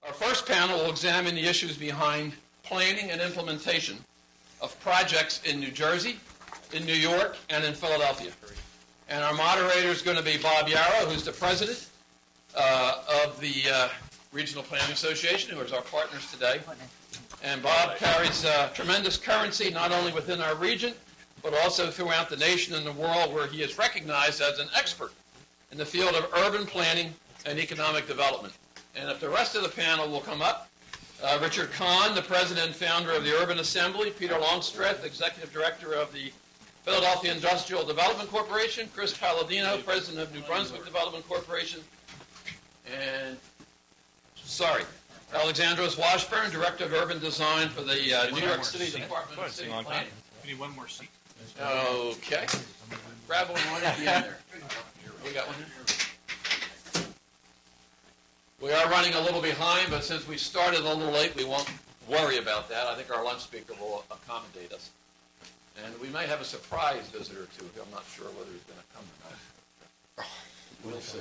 Our first panel will examine the issues behind planning and implementation of projects in New Jersey, in New York, and in Philadelphia. And our moderator is going to be Bob Yaro, who's the president of the Regional Planning Association, who is our partners today. And Bob carries tremendous currency not only within our region, but also throughout the nation and the world, where he is recognized as an expert in the field of urban planning and economic development. And if the rest of the panel will come up, Richard Kahan, the president and founder of the Urban Assembly, Peter Longstreth, executive director of the Philadelphia Industrial Development Corporation, Chris Paladino, president of New Brunswick Development Corporation, and, Alexandros, Washburn, director of urban design for the New York City Department of City Planning. We need one more seat. Okay. Grab one at the end there. We got one here. We are running a little behind, but since we started a little late, we won't worry about that. I think our lunch speaker will accommodate us. And we may have a surprise visitor, too. I'm not sure whether he's going to come or not. We'll see.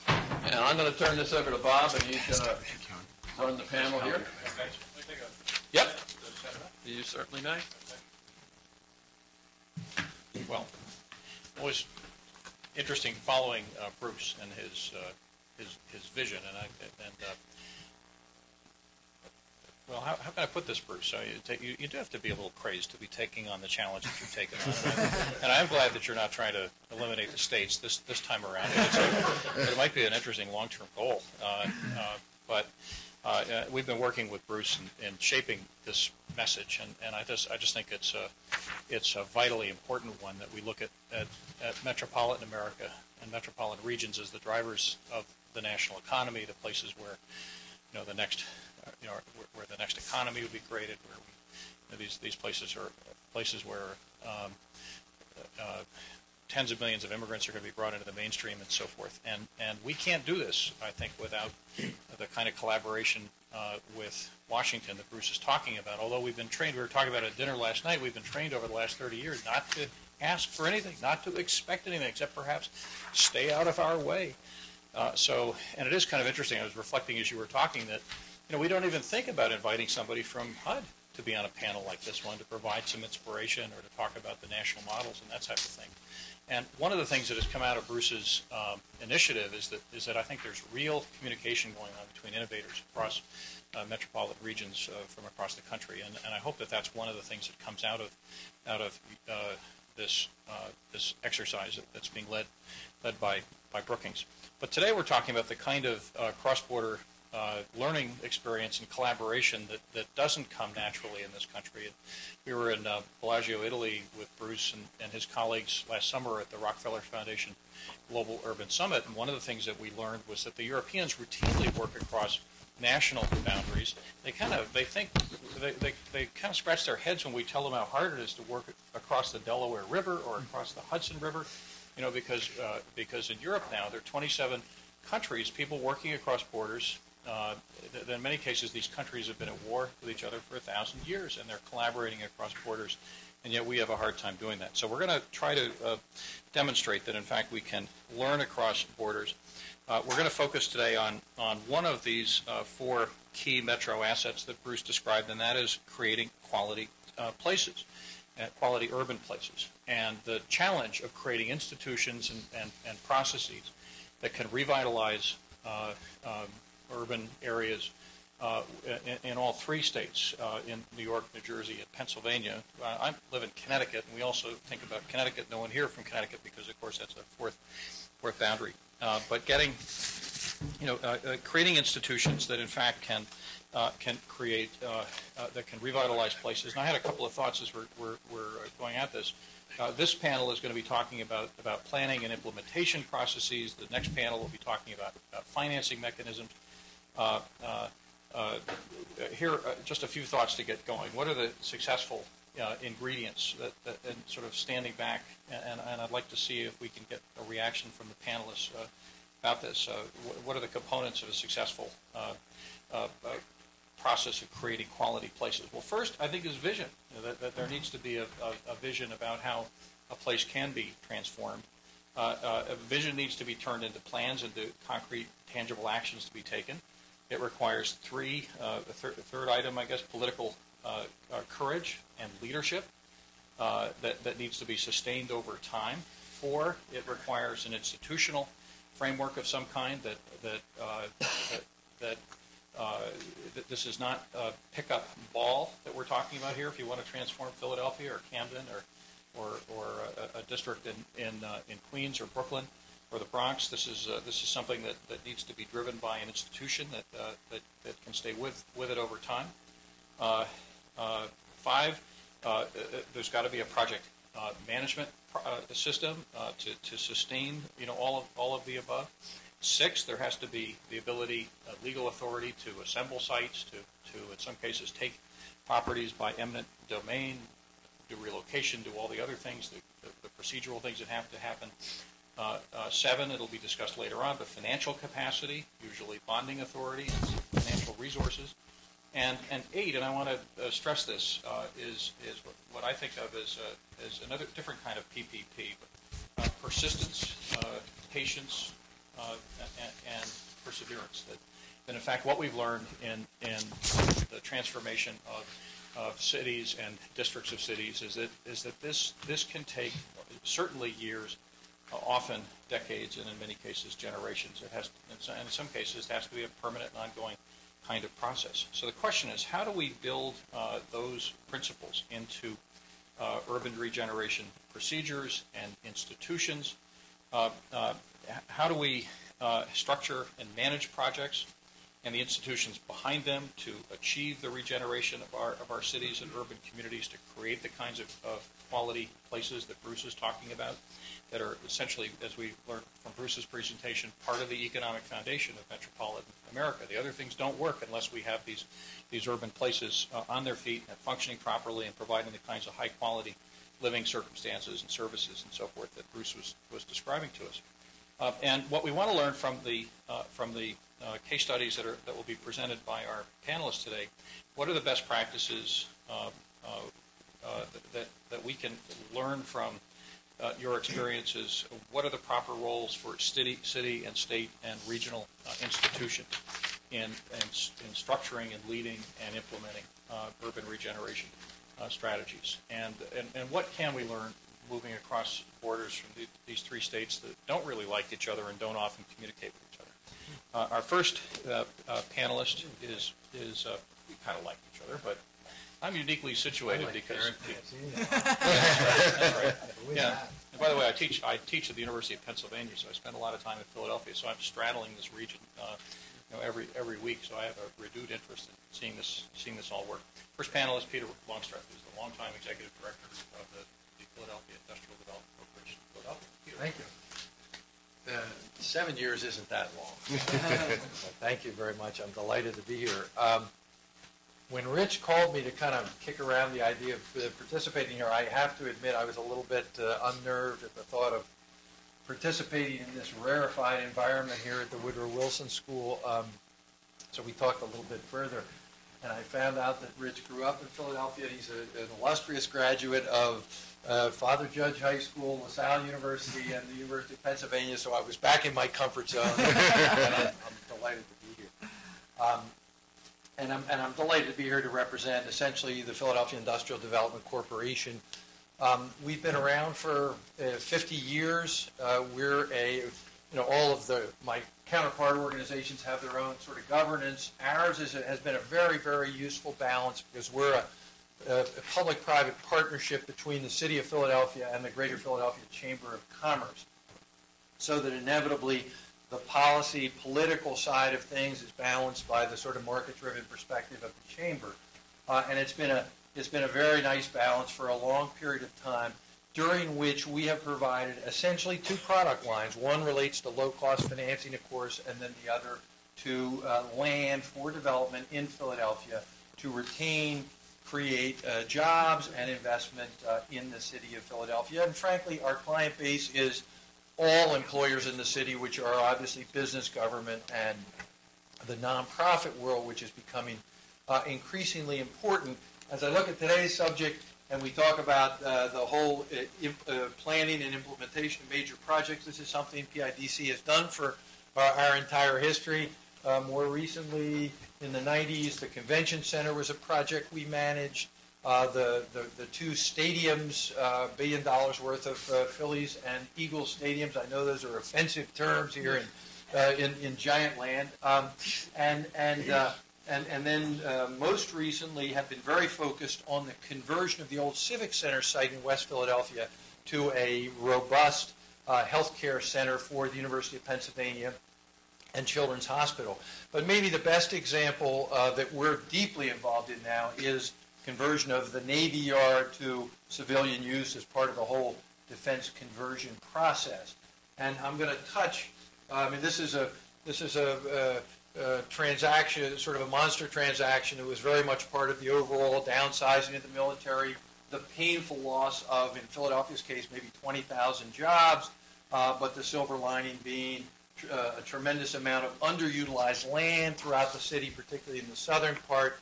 And I'm going to turn this over to Bob, and he's going to run the panel here. Yep. You certainly may. Well, always interesting following Bruce and his vision, well, how can I put this, Bruce? So you do have to be a little crazed to be taking on the challenge that you're taking on, and I am glad that you're not trying to eliminate the states this time around. It might be an interesting long-term goal, but we've been working with Bruce in shaping this message, and I just think it's a vitally important one that we look at metropolitan America and metropolitan regions as the drivers of the national economy, the places where the next where the next economy will be created, where these places are places where tens of millions of immigrants are going to be brought into the mainstream and so forth. And we can't do this, I think, without the kind of collaboration with Washington that Bruce is talking about. Although we've been trained, we were talking about at dinner last night, we've been trained over the last 30 years not to ask for anything, not to expect anything, except perhaps stay out of our way. And it is kind of interesting. I was reflecting as you were talking that, we don't even think about inviting somebody from HUD to be on a panel like this one to provide some inspiration or to talk about the national models and that type of thing. And one of the things that has come out of Bruce's initiative is that I think there's real communication going on between innovators across metropolitan regions from across the country, and I hope that that's one of the things that comes out of this exercise that's being led by Brookings. But today we're talking about the kind of cross-border learning experience and collaboration that doesn't come naturally in this country. We were in Bellagio, Italy with Bruce and his colleagues last summer at the Rockefeller Foundation Global Urban Summit, and one of the things that we learned was that the Europeans routinely work across national boundaries. They kind of scratch their heads when we tell them how hard it is to work across the Delaware River or across the Hudson River, because in Europe now there are 27 countries, people working across borders. In many cases, these countries have been at war with each other for 1,000 years, and they're collaborating across borders, and yet we have a hard time doing that. So we're going to try to demonstrate that, in fact, we can learn across borders. We're going to focus today on one of these four key metro assets that Bruce described, and that is creating quality places, quality urban places, and the challenge of creating institutions and processes that can revitalize urban areas in all three states, in New York, New Jersey, and Pennsylvania. I live in Connecticut, and we also think about Connecticut. No one here from Connecticut because, of course, that's a fourth boundary. But creating institutions that, in fact, can create that can revitalize places. And I had a couple of thoughts as we're going at this. This panel is going to be talking about planning and implementation processes. The next panel will be talking about financing mechanisms. Here, just a few thoughts to get going. What are the successful ingredients that and sort of standing back, and I'd like to see if we can get a reaction from the panelists about this. What are the components of a successful process of creating quality places? Well, first, I think is vision. That there needs to be a vision about how a place can be transformed. A vision needs to be turned into plans, into concrete, tangible actions to be taken. It requires three, the third item, I guess, political courage and leadership that needs to be sustained over time. 4, it requires an institutional framework of some kind that this is not a pickup ball that we're talking about here. If you want to transform Philadelphia or Camden or a district in Queens or Brooklyn or the Bronx, this is something that needs to be driven by an institution that can stay with it over time. 5, there's got to be a project management system to sustain all of the above. 6, there has to be the ability, legal authority to assemble sites, to in some cases take properties by eminent domain, do relocation, do all the other things, the procedural things that have to happen. 7, it'll be discussed later on, but financial capacity, usually bonding authority, and financial resources. And 8, and I want to stress this, is what I think of as another different kind of PPP, but persistence, patience, and perseverance. That in fact, what we've learned in the transformation of cities and districts of cities is that this can take certainly years, often decades, and in many cases generations. It has, and in some cases, it has to be a permanent and ongoing kind of process. So the question is, how do we build those principles into urban regeneration procedures and institutions? How do we structure and manage projects and the institutions behind them to achieve the regeneration of our cities and urban communities, to create the kinds of quality places that Bruce is talking about, that are essentially, as we learned from Bruce's presentation, part of the economic foundation of metropolitan America. The other things don't work unless we have these urban places on their feet and functioning properly and providing the kinds of high quality living circumstances and services and so forth that Bruce was describing to us. And what we want to learn from the case studies that will be presented by our panelists today, what are the best practices that we can learn from your experiences? What are the proper roles for city and state and regional institutions in structuring and leading and implementing urban regeneration strategies? And what can we learn moving across borders from these 3 states that don't really like each other and don't often communicate with each other? Our first panelist is we kind of like each other, but I'm uniquely situated because. That's right. Yeah. And by the way, I teach at the University of Pennsylvania, so I spend a lot of time in Philadelphia. So I'm straddling this region, every week. So I have a renewed interest in seeing this all work. First panelist, Peter Longstreth, who's the longtime executive director of the Philadelphia Industrial Development Corporation. Philadelphia. Peter. Thank you. 7 years isn't that long. Thank you very much. I'm delighted to be here. When Rich called me to kind of kick around the idea of participating here, I have to admit I was a little bit unnerved at the thought of participating in this rarefied environment here at the Woodrow Wilson School. So we talked a little bit further, and I found out that Rich grew up in Philadelphia. He's an illustrious graduate of Father Judge High School, LaSalle University, and the University of Pennsylvania, so I was back in my comfort zone, and I'm delighted to be here. And I'm delighted to be here to represent essentially the Philadelphia Industrial Development Corporation. We've been around for 50 years. We're all of my counterpart organizations have their own sort of governance. Ours has been a very, very useful balance because we're a public-private partnership between the City of Philadelphia and the Greater Philadelphia Chamber of Commerce, so that inevitably the policy, political side of things is balanced by the sort of market-driven perspective of the chamber, and it's been a very nice balance for a long period of time, during which we have provided essentially 2 product lines. One relates to low-cost financing, of course, and then the other to land for development in Philadelphia to retain, create jobs and investment in the city of Philadelphia. And frankly, our client base is all employers in the city, which are obviously business, government, and the nonprofit world, which is becoming increasingly important. As I look at today's subject and we talk about the whole planning and implementation of major projects, this is something PIDC has done for our entire history. More recently, in the 90s, the Convention Center was a project we managed. The two stadiums, $1 billion worth of Phillies and Eagles stadiums. I know those are offensive terms here in giant land. And then most recently have been very focused on the conversion of the old Civic Center site in West Philadelphia to a robust healthcare center for the University of Pennsylvania and Children's Hospital. But maybe the best example that we're deeply involved in now is conversion of the Navy Yard to civilian use as part of the whole defense conversion process. And I'm going to touch. This is a transaction, sort of a monster transaction. It was very much part of the overall downsizing of the military, the painful loss of, in Philadelphia's case, maybe 20,000 jobs, but the silver lining being a tremendous amount of underutilized land throughout the city, particularly in the southern part,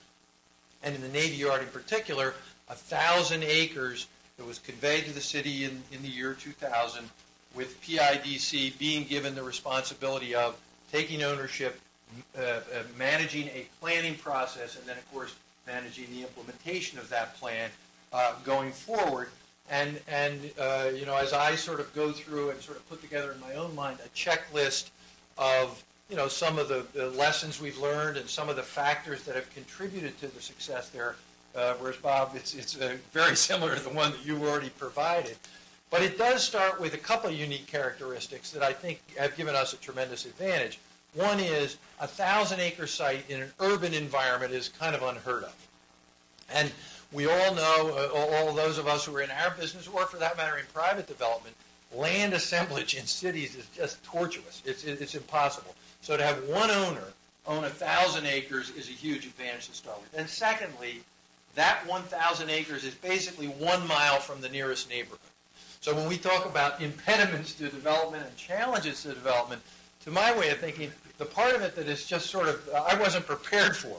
and in the Navy Yard in particular, 1,000 acres that was conveyed to the city in the year 2000, with PIDC being given the responsibility of taking ownership, managing a planning process, and then, of course, managing the implementation of that plan going forward. And as I sort of go through and sort of put together in my own mind a checklist of, some of the lessons we've learned and some of the factors that have contributed to the success there, whereas, Bob, it's very similar to the one that you already provided. But it does start with a couple of unique characteristics that I think have given us a tremendous advantage. One is a 1,000-acre site in an urban environment is kind of unheard of. And we all know, all those of us who are in our business, or for that matter in private development, land assemblage in cities is just tortuous. It's impossible. So to have one owner own 1,000 acres is a huge advantage to start with. And secondly, that 1,000 acres is basically 1 mile from the nearest neighborhood. So when we talk about impediments to development and challenges to development, to my way of thinking, the part of it that is just sort of, I wasn't prepared for,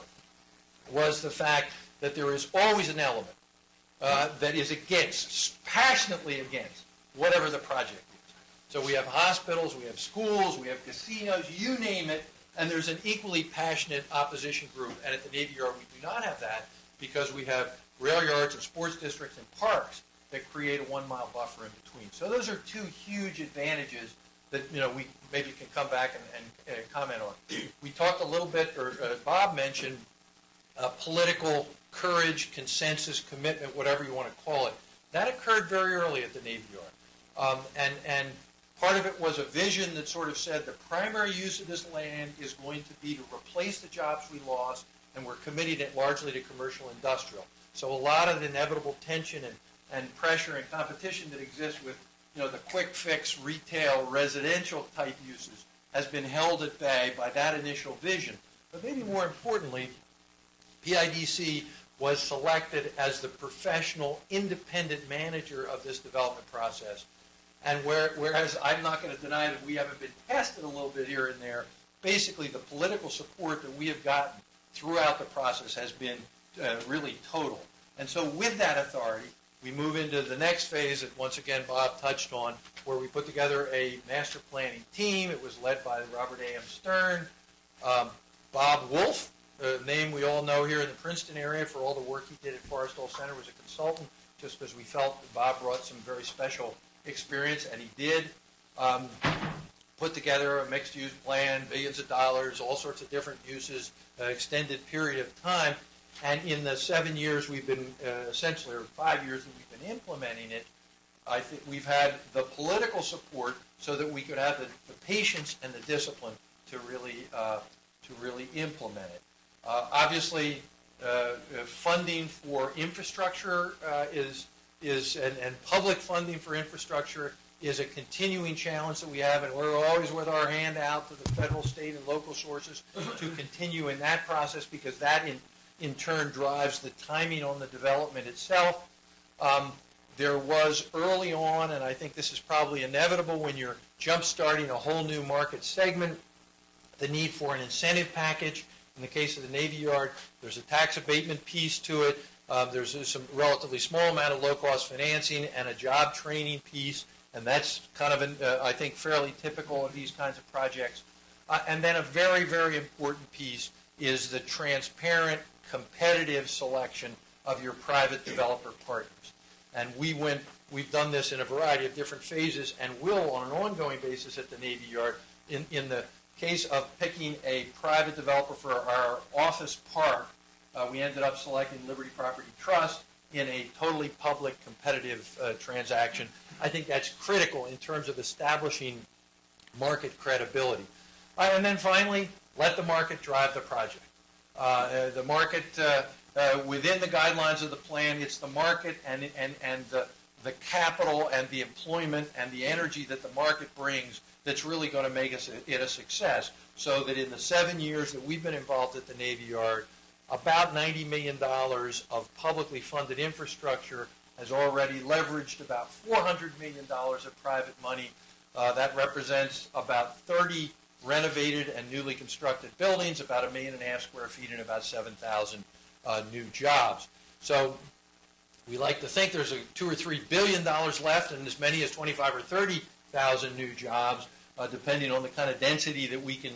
was the fact that there is always an element that is against, passionately against, whatever the project is. So we have hospitals, we have schools, we have casinos, you name it, and there's an equally passionate opposition group. And at the Navy Yard, we do not have that because we have rail yards and sports districts and parks that create a 1 mile buffer in between. So those are two huge advantages that we maybe can come back and comment on. We talked a little bit, or Bob mentioned, political courage, consensus, commitment, whatever you want to call it. That occurred very early at the Navy Yard. And part of it was a vision that sort of said the primary use of this land is going to be to replace the jobs we lost, and we're committing it largely to commercial industrial. So a lot of the inevitable tension and pressure and competition that exists with the quick fix retail residential type uses has been held at bay by that initial vision. But maybe more importantly, PIDC was selected as the professional independent manager of this development process. And whereas I'm not going to deny that we haven't been tested a little bit here and there, basically the political support that we have gotten throughout the process has been really total. And so with that authority, we move into the next phase that, once again, Bob touched on, where we put together a master planning team. It was led by Robert A.M. Stern. Bob Wolf, a name we all know here in the Princeton area for all the work he did at Forrestal Center, was a consultant, just because we felt that Bob brought some very special experience, and he did. Put together a mixed-use plan, billions of dollars, all sorts of different uses, extended period of time. And in the 7 years we've been, essentially, or 5 years that we've been implementing it, I think we've had the political support so that we could have the patience and the discipline to really implement it. Obviously, funding for infrastructure and public funding for infrastructure is a continuing challenge that we have, and we're always with our hand out to the federal, state, and local sources to continue in that process, because that in turn drives the timing on the development itself. There was early on, and I think this is probably inevitable when you're jump-starting a whole new market segment, the need for an incentive package. In the case of the Navy Yard, there's a tax abatement piece to it. There's some relatively small amount of low-cost financing and a job training piece, and that's kind of, I think, fairly typical of these kinds of projects. And then a very, very important piece is the transparent, competitive selection of your private developer partners. And we've done this in a variety of different phases and will on an ongoing basis at the Navy Yard. In the case of picking a private developer for our office park, we ended up selecting Liberty Property Trust in a totally public competitive transaction. I think that's critical in terms of establishing market credibility. And then finally, let the market drive the project. The market, within the guidelines of the plan, it's the market and the capital and the employment and the energy that the market brings that's really going to make it a success. So that in the 7 years that we've been involved at the Navy Yard, about $90 million of publicly funded infrastructure has already leveraged about $400 million of private money. That represents about 30 renovated and newly constructed buildings, about 1.5 million square feet, and about 7,000 new jobs. So we like to think there's $2 or $3 billion left, and as many as 25 or 30,000 new jobs, depending on the kind of density that we can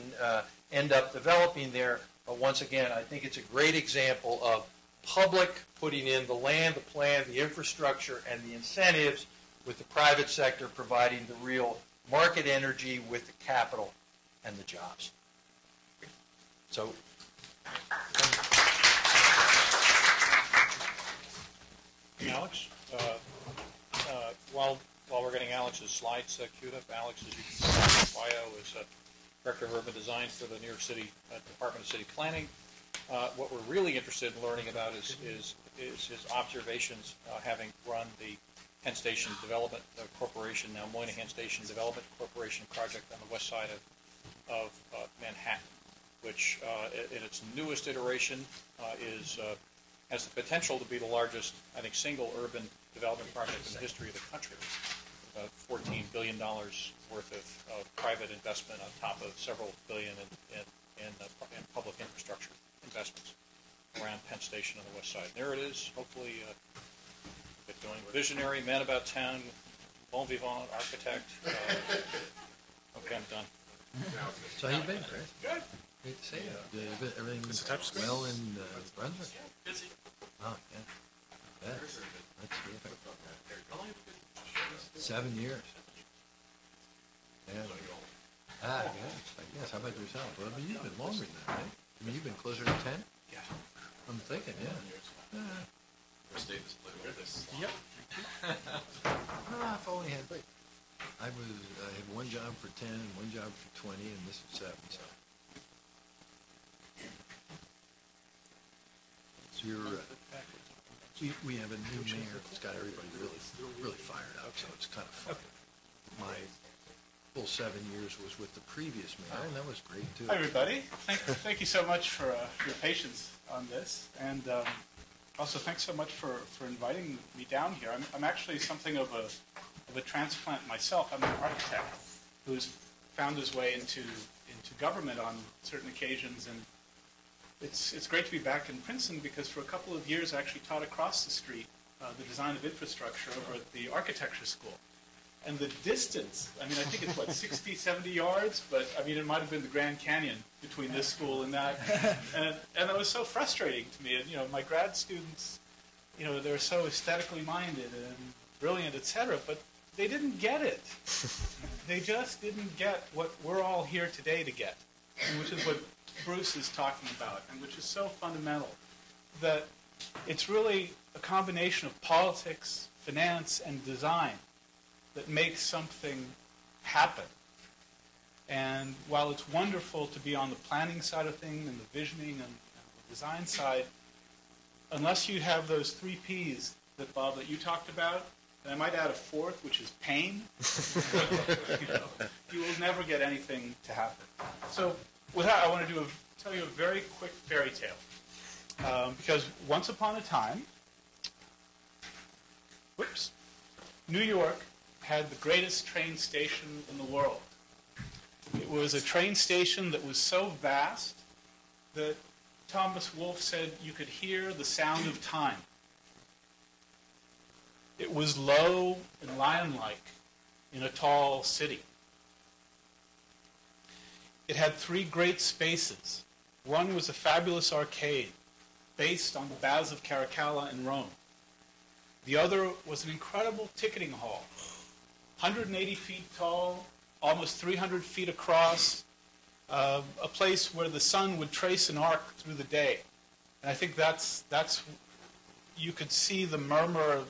end up developing there. But once again, I think it's a great example of public putting in the land, the plan, the infrastructure, and the incentives, with the private sector providing the real market energy with the capital and the jobs. So, Alex, while we're getting Alex's slides queued up, Alex, as you can see, his bio is Director of Urban Design for the New York City Department of City Planning. What we're really interested in learning about is his observations, having run the Penn Station Development Corporation, now Moynihan Station Development Corporation project on the west side of Manhattan, which in its newest iteration has the potential to be the largest, I think, single urban development project in the history of the country. About $14 billion worth of private investment on top of several billion in public infrastructure investments around Penn Station on the west side. There it is. Hopefully, get going. Visionary, man about town, bon vivant, architect. Okay, I'm done. so how you been, Chris? Good. Great to see you. Everything's well in Brunswick? Busy. Oh, yeah. That's terrific. 7 years. Yeah. Yes. How about yourself? Well, I mean, you've been longer than that, right? I mean, you've been closer to 10? Yeah. I'm thinking, yeah. Yep. I've only had, I had one job for 10 and one job for 20, and this is 7, so. So we have a new mayor that's got everybody really fired up, so it's kind of fun. My full 7 years was with the previous mayor, and that was great too. Hi, everybody. Thank you so much for your patience on this, and also thanks so much for inviting me down here. I'm actually something of a transplant myself. I'm an architect who's found his way into government on certain occasions, and it's great to be back in Princeton because for a couple of years I actually taught across the street the design of infrastructure over at the architecture school. And the distance, I mean, I think it's, what, 60, 70 yards? But, I mean, it might have been the Grand Canyon between this school and that. And that was so frustrating to me. And, you know, my grad students, you know, they're so aesthetically minded and brilliant, et cetera, but they didn't get it. They just didn't get what we're all here today to get, which is what Bruce is talking about, and which is so fundamental, that it's really a combination of politics, finance, and design that makes something happen. And while it's wonderful to be on the planning side of things and the visioning and the design side, unless you have those 3 Ps that, Bob, that you talked about, and I might add a 4th, which is pain, you will never get anything to happen. So with that, I want to tell you a very quick fairy tale. Because once upon a time, New York had the greatest train station in the world. It was a train station that was so vast that Thomas Wolfe said you could hear the sound of time. It was low and lion-like in a tall city. it had three great spaces. One was a fabulous arcade based on the Baths of Caracalla in Rome. The other was an incredible ticketing hall, 180 feet tall, almost 300 feet across, a place where the sun would trace an arc through the day. And I think that's you could see the murmur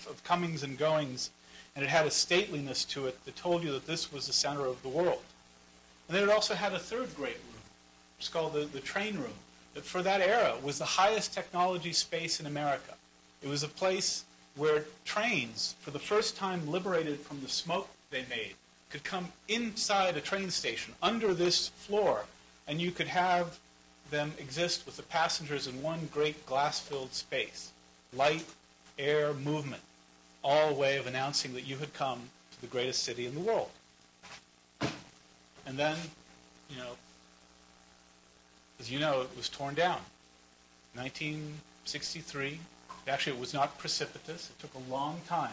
of comings and goings, and it had a stateliness to it that told you that this was the center of the world. And then it also had a third great room. It's called the train room, that for that era was the highest technology space in America. It was a place where trains, for the first time liberated from the smoke they made, could come inside a train station, under this floor, and you could have them exist with the passengers in one great glass-filled space. Light, air, movement, all a way of announcing that you had come to the greatest city in the world. And then, as you know, it was torn down. 1963. Actually, it was not precipitous. It took a long time.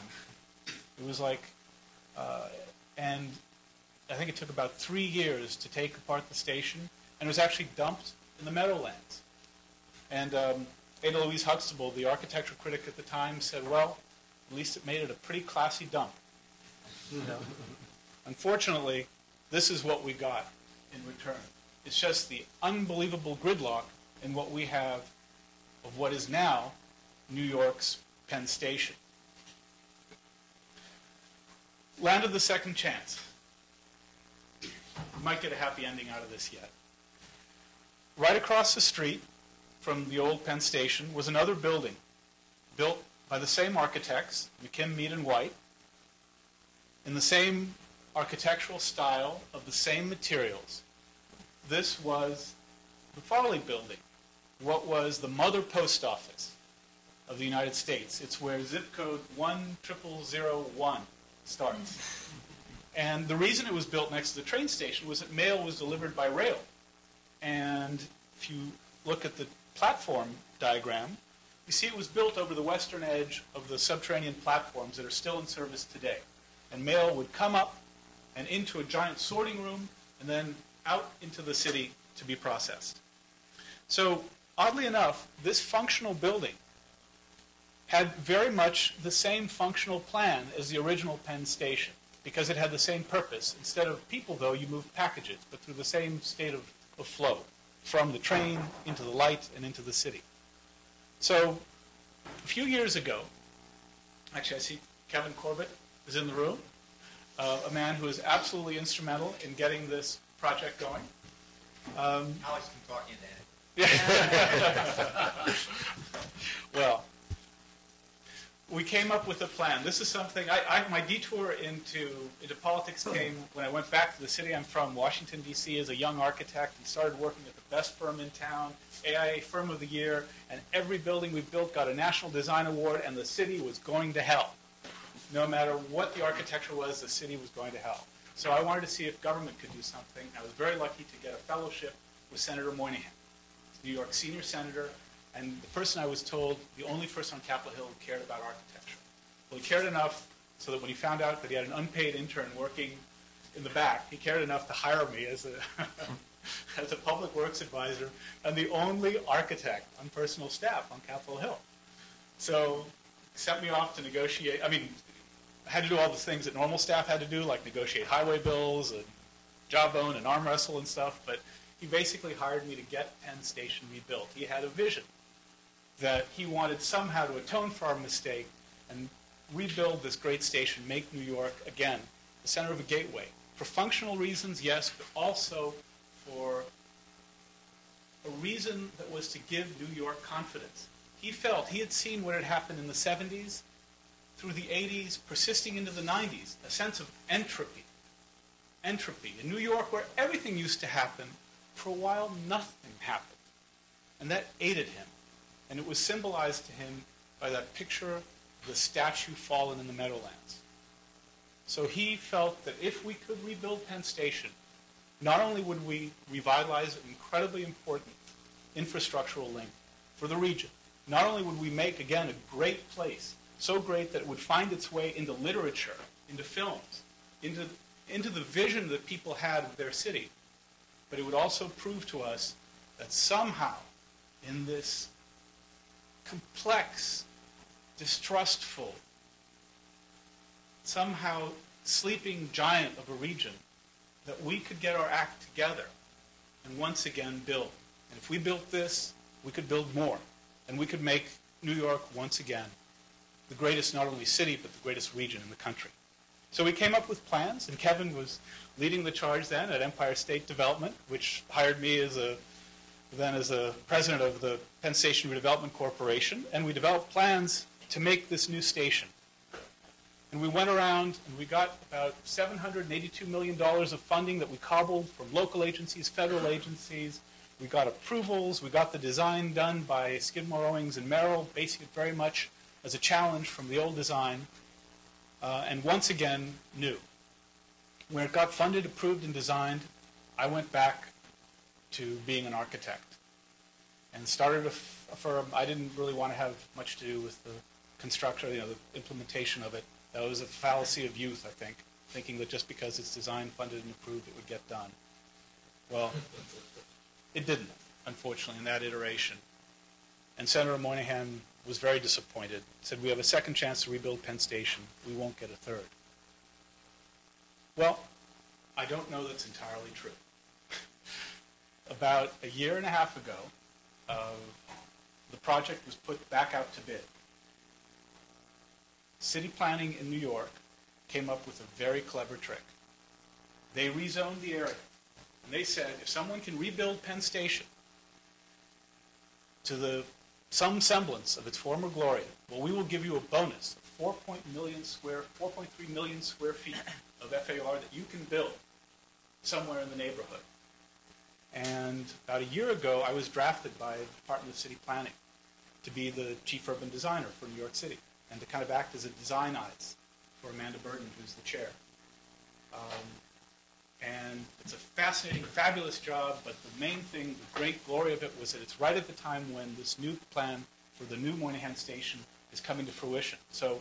It was like, and I think it took about 3 years to take apart the station, and it was actually dumped in the Meadowlands. And Ada Louise Huxtable, the architecture critic at the time, said, well, at least it made it a pretty classy dump. Unfortunately, this is what we got in return. It's just the unbelievable gridlock in what we have of what is now New York's Penn Station. Land of the second chance. You might get a happy ending out of this yet. Right across the street from the old Penn Station was another building built by the same architects, McKim, Mead, and White, in the same architectural style of the same materials. This was the Farley Building, what was the mother post office of the United States. It's where zip code 10001 starts. And the reason it was built next to the train station was that mail was delivered by rail. And if you look at the platform diagram, you see it was built over the western edge of the subterranean platforms that are still in service today. And mail would come up and into a giant sorting room and then out into the city to be processed. So, oddly enough, this functional building had very much the same functional plan as the original Penn Station, because it had the same purpose. Instead of people, though, you moved packages, but through the same state of flow, from the train into the light and into the city. So, a few years ago, actually I see Kevin Corbett is in the room, a man who is absolutely instrumental in getting this project going. Alex can talk you into it. Well, we came up with a plan. This is something, my detour into politics came when I went back to the city I'm from, Washington, D.C., as a young architect, and started working at the best firm in town, AIA Firm of the Year, and every building we built got a National Design Award, and the city was going to hell. No matter what the architecture was, the city was going to hell. So I wanted to see if government could do something. I was very lucky to get a fellowship with Senator Moynihan, New York senior senator, and the person I was told, the only person on Capitol Hill who cared about architecture. Well, he cared enough so that when he found out that he had an unpaid intern working in the back, he cared enough to hire me as a as a public works advisor and the only architect on personal staff on Capitol Hill. So he sent me off to negotiate. I mean, I had to do all the things that normal staff had to do, like negotiate highway bills and jawbone and arm wrestle and stuff, but he basically hired me to get Penn Station rebuilt. He had a vision that he wanted somehow to atone for our mistake and rebuild this great station, make New York, again, the center of a gateway. For functional reasons, yes, but also for a reason that was to give New York confidence. He felt, he had seen what had happened in the 70s, through the 80s, persisting into the 90s, a sense of entropy. Entropy. In New York, where everything used to happen, for a while, nothing happened. And that aided him. And it was symbolized to him by that picture of the statue fallen in the Meadowlands. So he felt that if we could rebuild Penn Station, not only would we revitalize an incredibly important infrastructural link for the region, not only would we make, again, a great place, so great that it would find its way into literature, into films, into the vision that people had of their city, but it would also prove to us that somehow in this complex, distrustful, somehow sleeping giant of a region, that we could get our act together and once again build. And if we built this, we could build more. And we could make New York once again the greatest not only city, but the greatest region in the country. So we came up with plans, and Kevin was leading the charge then at Empire State Development, which hired me as a president of the Penn Station Redevelopment Corporation, and we developed plans to make this new station. And we went around and we got about $782 million of funding that we cobbled from local agencies, federal agencies. We got approvals. We got the design done by Skidmore, Owings, and Merrill, basing it very much as a challenge from the old design, and once again, new. When it got funded, approved, and designed, I went back to being an architect and started a firm. I didn't really want to have much to do with the construction, the implementation of it. That was a fallacy of youth, I think, thinking that just because it's designed, funded, and approved, it would get done. Well, it didn't, unfortunately, in that iteration. And Senator Moynihan was very disappointed, said, we have a second chance to rebuild Penn Station. We won't get a third. Well, I don't know that's entirely true. About a year and a half ago, the project was put back out to bid. City planning in New York came up with a very clever trick. They rezoned the area, and they said, if someone can rebuild Penn Station to some semblance of its former glory, well, we will give you a bonus of 4.3 million square feet of FAR that you can build somewhere in the neighborhood. And about a year ago, I was drafted by the Department of City Planning to be the chief urban designer for New York City and to kind of act as a design eyes for Amanda Burton, who's the chair. And it's a fascinating, fabulous job, but the main thing, the great glory of it was that it's right at the time when this new plan for the new Moynihan Station is coming to fruition. So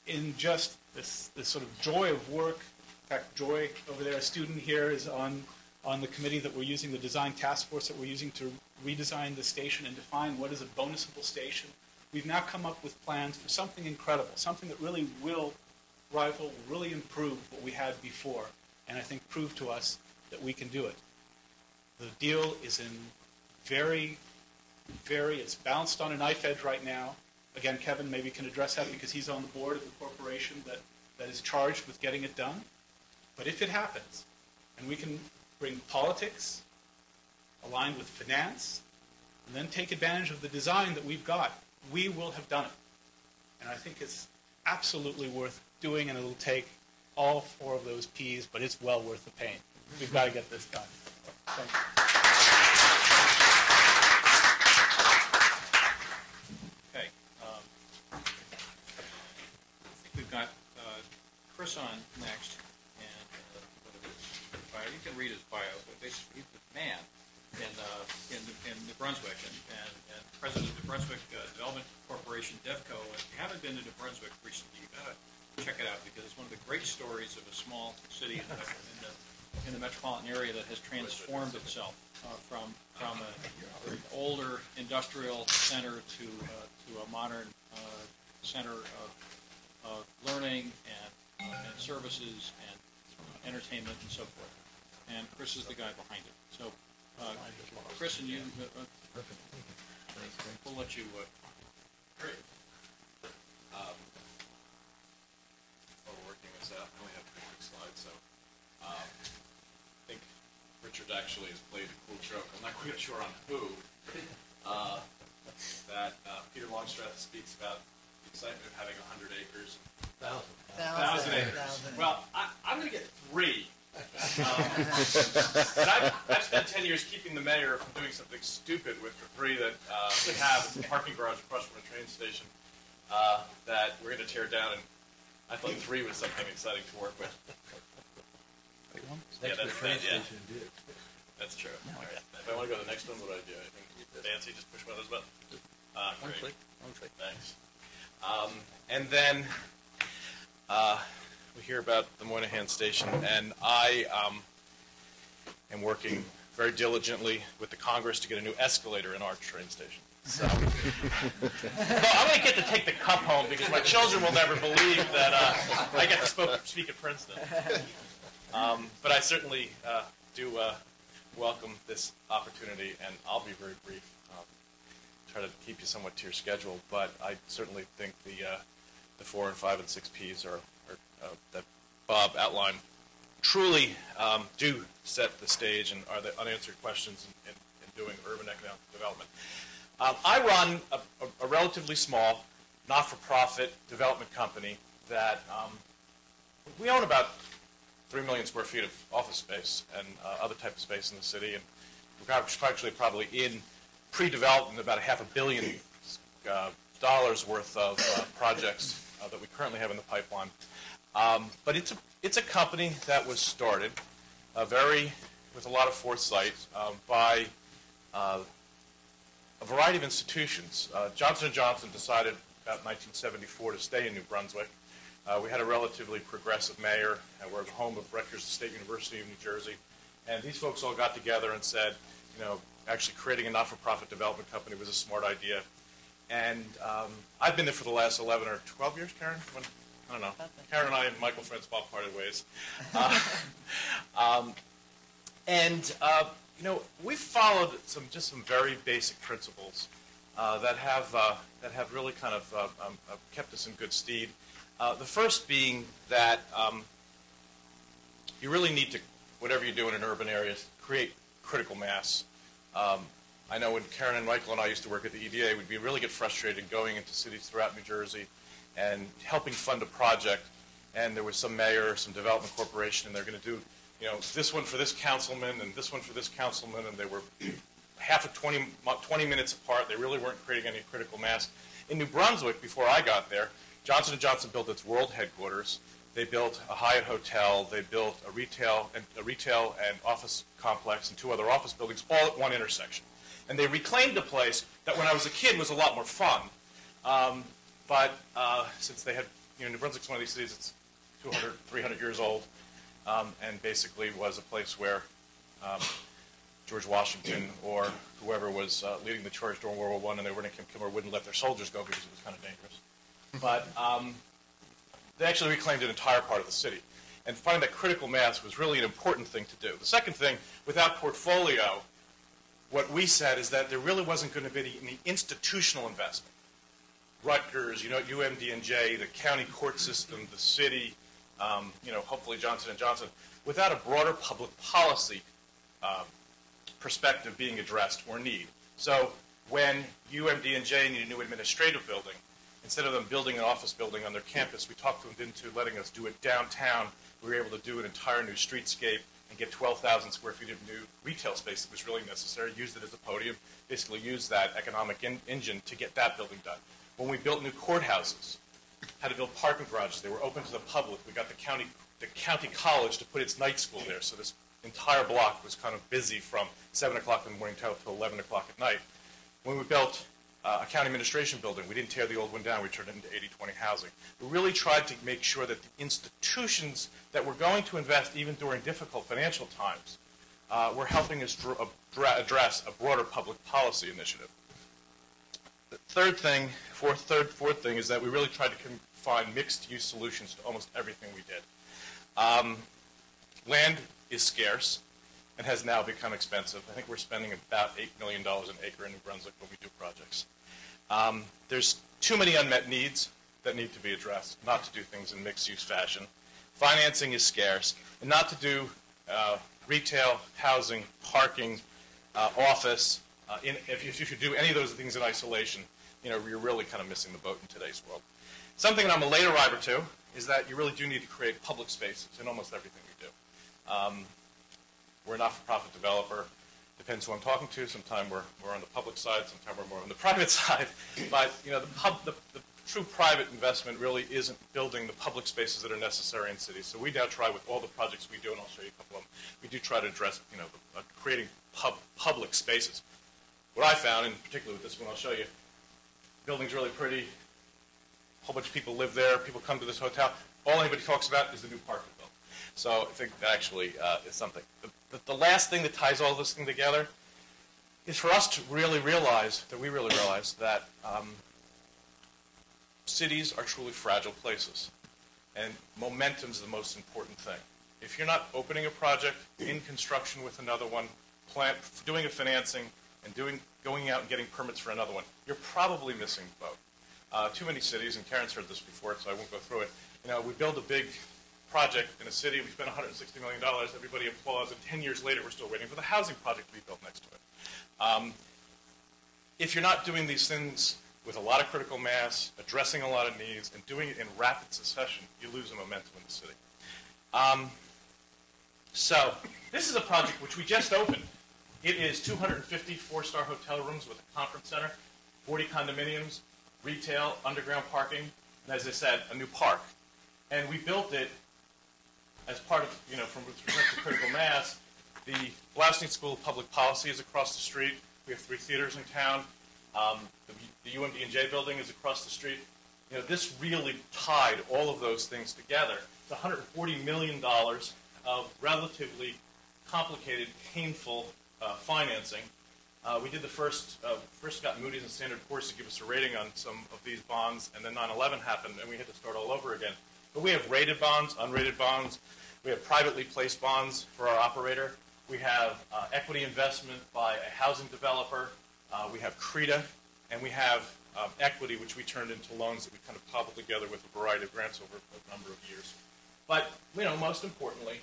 in just this sort of joy of work, in fact, Joy over there, a student here, is on the committee that we're using, the design task force that we're using to redesign the station and define what is a bonusable station. We've now come up with plans for something incredible, something that really will rival, really improve what we had before, and I think prove to us that we can do it. The deal is in it's bounced on a knife edge right now. Again, Kevin maybe can address that because he's on the board of the corporation that is charged with getting it done. But if it happens, and we can bring politics aligned with finance, and then take advantage of the design that we've got, we will have done it. And I think it's absolutely worth doing, and it'll take all 4 of those P's, but it's well worth the pain. We've got to get this done. Thank you. Okay. I think we've got Chris on next. And you can read his bio, but basically he's the man in New Brunswick and president of the Brunswick Development Corporation, DevCo. If you haven't been to New Brunswick recently, you've got to check it out because it's one of the great stories of a small city in the metropolitan area that has transformed itself from an older industrial center to a modern center of learning and services and entertainment and so forth. And Chris is the guy behind it. So, Chris and you, we'll let you. Great. While we're working this out, I only have 2 quick slides, so I think Richard actually has played a cool joke. I'm not quite sure on who. That Peter Longstreth speaks about the excitement of having 100 acres. 1,000 acres. Well, I'm going to get 3. And I've spent 10 years keeping the mayor from doing something stupid with the 3 that we have. It's a parking garage across from a train station that we're going to tear down, and I thought 3 was something exciting to work with. Yeah, that's true. All right. If I want to go to the next one, what do I do? I think Nancy just push one of those buttons. One click. Thanks. And then we hear about the Moynihan Station, and I am working very diligently with the Congress to get a new escalator in our train station. So, I'm going to get to take the cup home because my children will never believe that I get to speak at Princeton. But I certainly do welcome this opportunity, and I'll be very brief. Try to keep you somewhat to your schedule, but I certainly think the 4 and 5 and 6 Ps are that Bob outlined truly do set the stage and are the unanswered questions in doing urban economic development. I run a relatively small, not-for-profit development company that we own about 3 million square feet of office space and other type of space in the city, and we're actually probably in pre-development about $500 million worth of projects that we currently have in the pipeline. But it's a company that was started with a lot of foresight by a variety of institutions. Johnson & Johnson decided about 1974 to stay in New Brunswick. We had a relatively progressive mayor, and we're the home of Rutgers State University of New Jersey. And these folks all got together and said, actually creating a not-for-profit development company was a smart idea. And I've been there for the last 11 or 12 years, Karen? I don't know. Karen and I and Michael Francois parted ways. We've followed some very basic principles that have really kind of kept us in good stead. The first being that you really need to, whatever you do in an urban area, create critical mass. I know when Karen and Michael and I used to work at the EDA, we'd really get frustrated going into cities throughout New Jersey and helping fund a project, and there was some mayor or some development corporation, and they're going to do, this one for this councilman and this one for this councilman, and they were half of 20 minutes apart. They really weren't creating any critical mass. In New Brunswick, before I got there, Johnson & Johnson built its world headquarters. They built a Hyatt hotel. They built a retail and office complex and 2 other office buildings, all at one intersection. And they reclaimed a place that, when I was a kid, was a lot more fun. But since they had, New Brunswick's one of these cities that's 200, 300 years old, and basically was a place where George Washington or whoever was leading the charge during World War I, and they wouldn't let their soldiers go because it was kind of dangerous. But they actually reclaimed an entire part of the city. And finding that critical mass was really an important thing to do. The second thing, without portfolio, what we said is that there really wasn't going to be any institutional investment. Rutgers, UMD&J, the county court system, the city, hopefully Johnson & Johnson, without a broader public policy perspective being addressed or need. So when UMD&J needed a new administrative building, instead of them building an office building on their campus, we talked them into letting us do it downtown. We were able to do an entire new streetscape and get 12,000 square feet of new retail space that was really necessary, used it as a podium, basically used that economic engine to get that building done. When we built new courthouses, had to build parking garages. They were open to the public. We got the county college to put its night school there, so this entire block was kind of busy from 7 o'clock in the morning till 11 o'clock at night. When we built a county administration building, we didn't tear the old one down. We turned it into 80-20 housing. We really tried to make sure that the institutions that were going to invest even during difficult financial times were helping us address a broader public policy initiative. The fourth thing is that we really tried to find mixed-use solutions to almost everything we did. Land is scarce and has now become expensive. I think we're spending about $8 million an acre in New Brunswick when we do projects. There's too many unmet needs that need to be addressed, not to do things in mixed-use fashion. Financing is scarce, and not to do retail, housing, parking, office. If you should do any of those things in isolation, you're really kind of missing the boat in today's world. Something that I'm a late arriver to is that you really do need to create public spaces in almost everything we do. We're a not-for-profit developer. Depends who I'm talking to. Sometimes we're on the public side. Sometimes we're more on the private side. But the true private investment really isn't building the public spaces that are necessary in cities. So we now try with all the projects we do, and I'll show you a couple of them. We do try to address creating public spaces. What I found, and particularly with this one, I'll show you. Building's really pretty. A whole bunch of people live there. People come to this hotel. All anybody talks about is the new parking bill. So I think that actually is something. the last thing that ties all this thing together is for us to really realize that cities are truly fragile places, and momentum is the most important thing. If you're not opening a project, in construction with another one, doing a financing, and going out and getting permits for another one, you're probably missing the boat. Too many cities, and Karen's heard this before, so I won't go through it. We build a big project in a city, we spend $160 million, everybody applauds, and 10 years later we're still waiting for the housing project to be built next to it. If you're not doing these things with a lot of critical mass, addressing a lot of needs, and doing it in rapid succession, you lose the momentum in the city. So this is a project which we just opened. It is 250 four-star hotel rooms with a conference center, 40 condominiums, retail, underground parking, and as I said, a new park. And we built it as part of, from respect to critical mass. The Blasting School of Public Policy is across the street. We have 3 theaters in town. The UMD&J building is across the street. This really tied all of those things together. It's $140 million of relatively complicated, painful financing. We did the first got Moody's and Standard & Poor's to give us a rating on some of these bonds, and then 9/11 happened, and we had to start all over again. But we have rated bonds, unrated bonds. We have privately placed bonds for our operator. We have equity investment by a housing developer. We have CRETA, and we have equity, which we turned into loans that we kind of cobbled together with a variety of grants over a number of years. But, most importantly,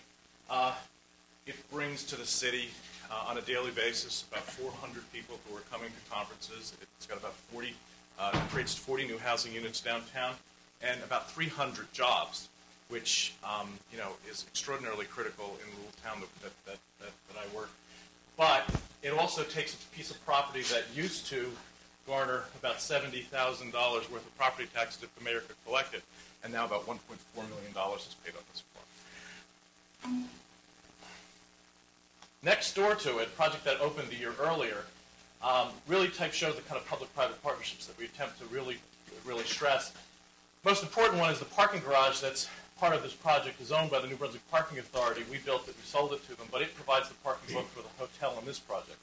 it brings to the city on a daily basis about 400 people who are coming to conferences. It's got about 40, creates 40 new housing units downtown, and about 300 jobs, which is extraordinarily critical in the little town that I work. But it also takes a piece of property that used to garner about $70,000 worth of property taxes if the mayor could collect it, and now about $1.4 million is paid on this park. Next door to it, a project that opened a year earlier, really shows the kind of public-private partnerships that we attempt to really stress. Most important one is the parking garage that's part of this project is owned by the New Brunswick Parking Authority. We built it, we sold it to them, but it provides the parking book for the hotel in this project.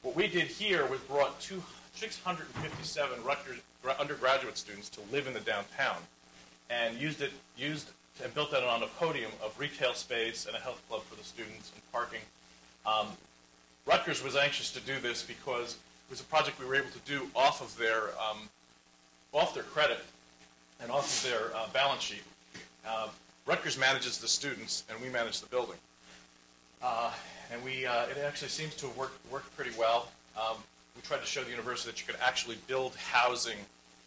What we did here was brought 657 Rutgers undergraduate students to live in the downtown, and and built that on a podium of retail space and a health club for the students and parking. Rutgers was anxious to do this because it was a project we were able to do off their credit and off of their balance sheet. Rutgers manages the students, and we manage the building. It actually seems to have worked pretty well. We tried to show the university that you could actually build housing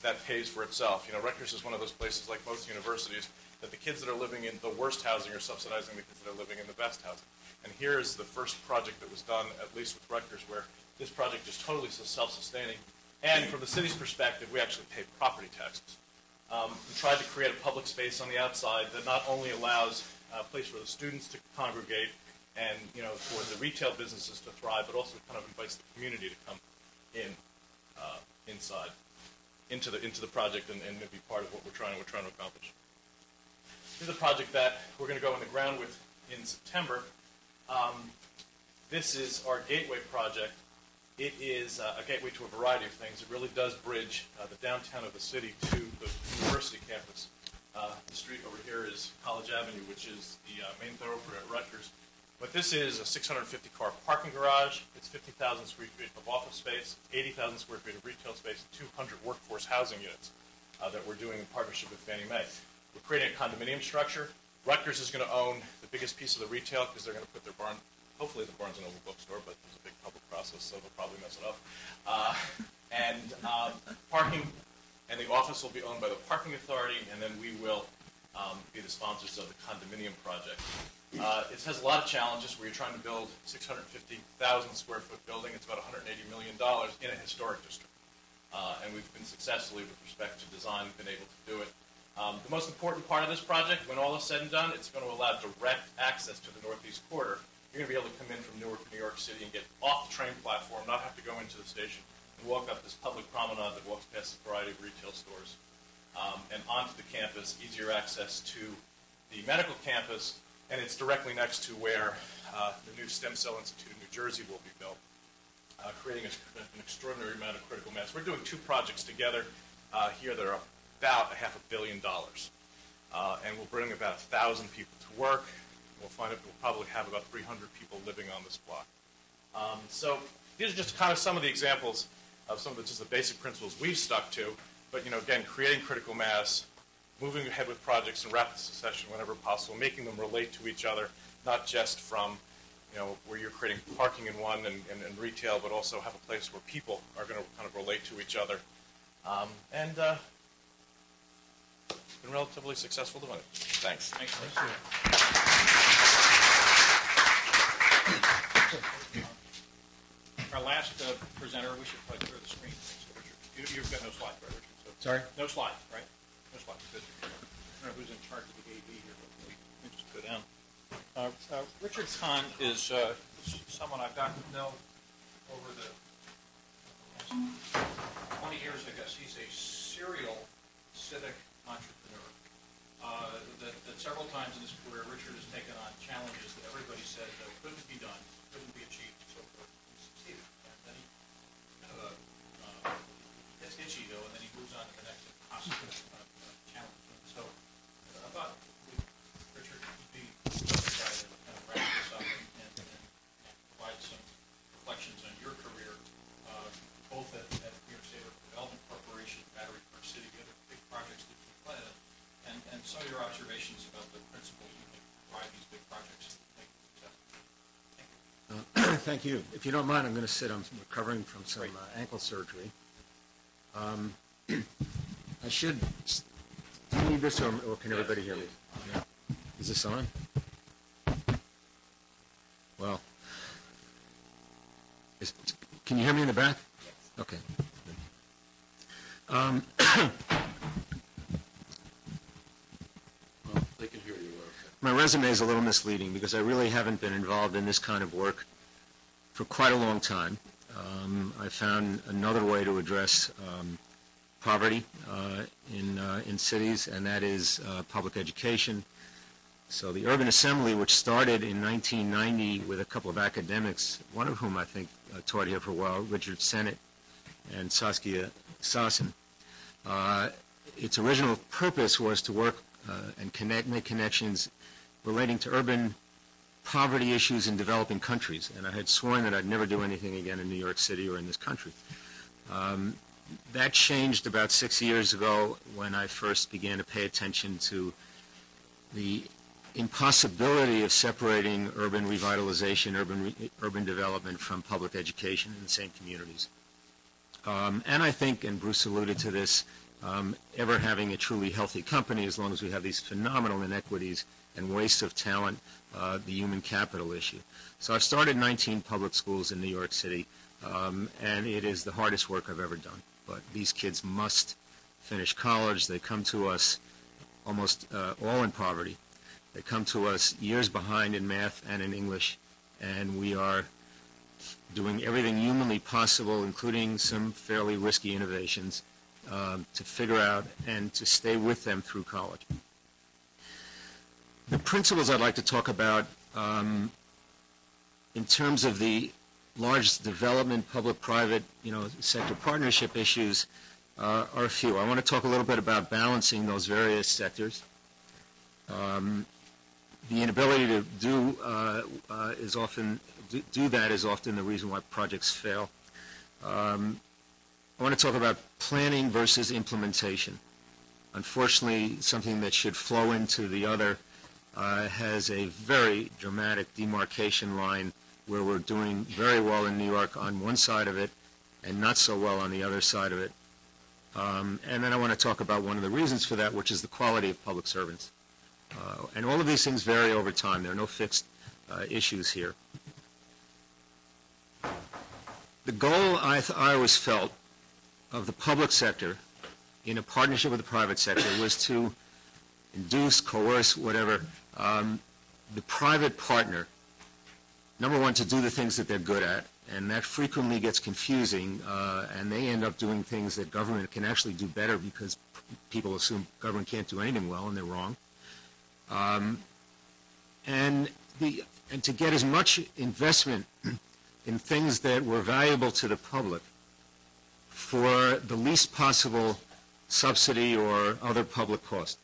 that pays for itself. Rutgers is one of those places, like most universities, that the kids that are living in the worst housing are subsidizing the kids that are living in the best housing. And here's the first project that was done, at least with Rutgers, where this project is totally self-sustaining. And from the city's perspective, we actually pay property taxes. We tried to create a public space on the outside that not only allows a place for the students to congregate and for the retail businesses to thrive, but also kind of invites the community to come inside into the project and be part of what we're trying to accomplish. This is a project that we're going to go in the ground with in September. This is our gateway project. It is a gateway to a variety of things. It really does bridge the downtown of the city to the university campus. The street over here is College Avenue, which is the main thoroughfare at Rutgers. But this is a 650-car parking garage. It's 50,000 square feet of office space, 80,000 square feet of retail space, and 200 workforce housing units that we're doing in partnership with Fannie Mae. We're creating a condominium structure. Rutgers is going to own the biggest piece of the retail because they're going to put their barn, hopefully the Barnes & Noble bookstore, but it's a big public process, so they'll probably mess it up. Parking and the office will be owned by the Parking Authority, and then we will be the sponsors of the condominium project. It has a lot of challenges where you're trying to build 650,000 square foot building. It's about $180 million in a historic district. And we've been successfully, with respect to design, been able to do it. The most important part of this project, when all is said and done, it's going to allow direct access to the Northeast Quarter. You're going to be able to come in from Newark to New York City and get off the train platform, not have to go into the station, and walk up this public promenade that walks past a variety of retail stores and onto the campus, easier access to the medical campus, and it's directly next to where the new Stem Cell Institute in New Jersey will be built, creating an extraordinary amount of critical mass. We're doing two projects together here that are about $500 million, and we'll bring about 1,000 people to work. We'll probably have about 300 people living on this block. So these are just kind of some of the examples of some of just the basic principles we've stuck to. But again, creating critical mass, moving ahead with projects in rapid succession whenever possible, making them relate to each other, not just from where you're creating parking in one and retail, but also have a place where people are going to kind of relate to each other. And it's been relatively successful doing it. Thanks. Our last presenter, we should probably clear the screen. So Richard, you've got no slides, right, Richard? So, Sorry? No slides, right? No slides. Good. I don't know who's in charge of the AV here, but we can just go down. Richard Kahan is someone I've gotten to know over the last 20 years, I guess. He's a serial civic entrepreneur. That several times in his career, Richard has taken on challenges that everybody said couldn't be done, couldn't be achieved, and so forth. He succeeded. And then he kind of gets itchy, though, and then he moves on to the next impossible challenge. And so I thought Richard would be perfect guy to kind of wrap this up and provide some reflections on your career, both at New York State Development Corporation, Battery Park City, the other big projects that you've led, and some of your observations about the principles you think drive these big projects and make them successful. Thank you. If you don't mind, I'm going to sit. I'm recovering from some ankle surgery. I should. Do you need this, or can everybody hear me? Yeah. Is this on? Well, can you hear me in the back? Okay. They can hear you. My resume is a little misleading because I really haven't been involved in this kind of work for quite a long time. I found another way to address poverty in cities, and that is public education. So the Urban Assembly, which started in 1990 with a couple of academics, one of whom I think taught here for a while, Richard Sennett and Saskia Sassen, its original purpose was to work and make connections relating to urban poverty issues in developing countries. And I had sworn that I'd never do anything again in New York City or in this country. That changed about 6 years ago when I first began to pay attention to the impossibility of separating urban revitalization, urban development from public education in the same communities. And I think, and Bruce alluded to this, ever having a truly healthy company, as long as we have these phenomenal inequities and waste of talent, the human capital issue. So I've started 19 public schools in New York City, and it is the hardest work I've ever done. But these kids must finish college. They come to us almost all in poverty. They come to us years behind in math and in English, and we are doing everything humanly possible, including some fairly risky innovations, to figure out and to stay with them through college. The principles I'd like to talk about in terms of the large development, public-private, sector partnership issues are a few. I want to talk a little bit about balancing those various sectors. The inability to do that is often the reason why projects fail. I want to talk about planning versus implementation. Unfortunately, something that should flow into the other has a very dramatic demarcation line where we're doing very well in New York on one side of it and not so well on the other side of it. And then I want to talk about one of the reasons for that, which is the quality of public servants. And all of these things vary over time. There are no fixed issues here. The goal I always felt of the public sector in a partnership with the private sector was to induce, coerce, whatever, the private partner, number one, to do the things that they're good at, and that frequently gets confusing, and they end up doing things that government can actually do better because people assume government can't do anything well, and they're wrong. and to get as much investment in things that were valuable to the public for the least possible subsidy or other public cost.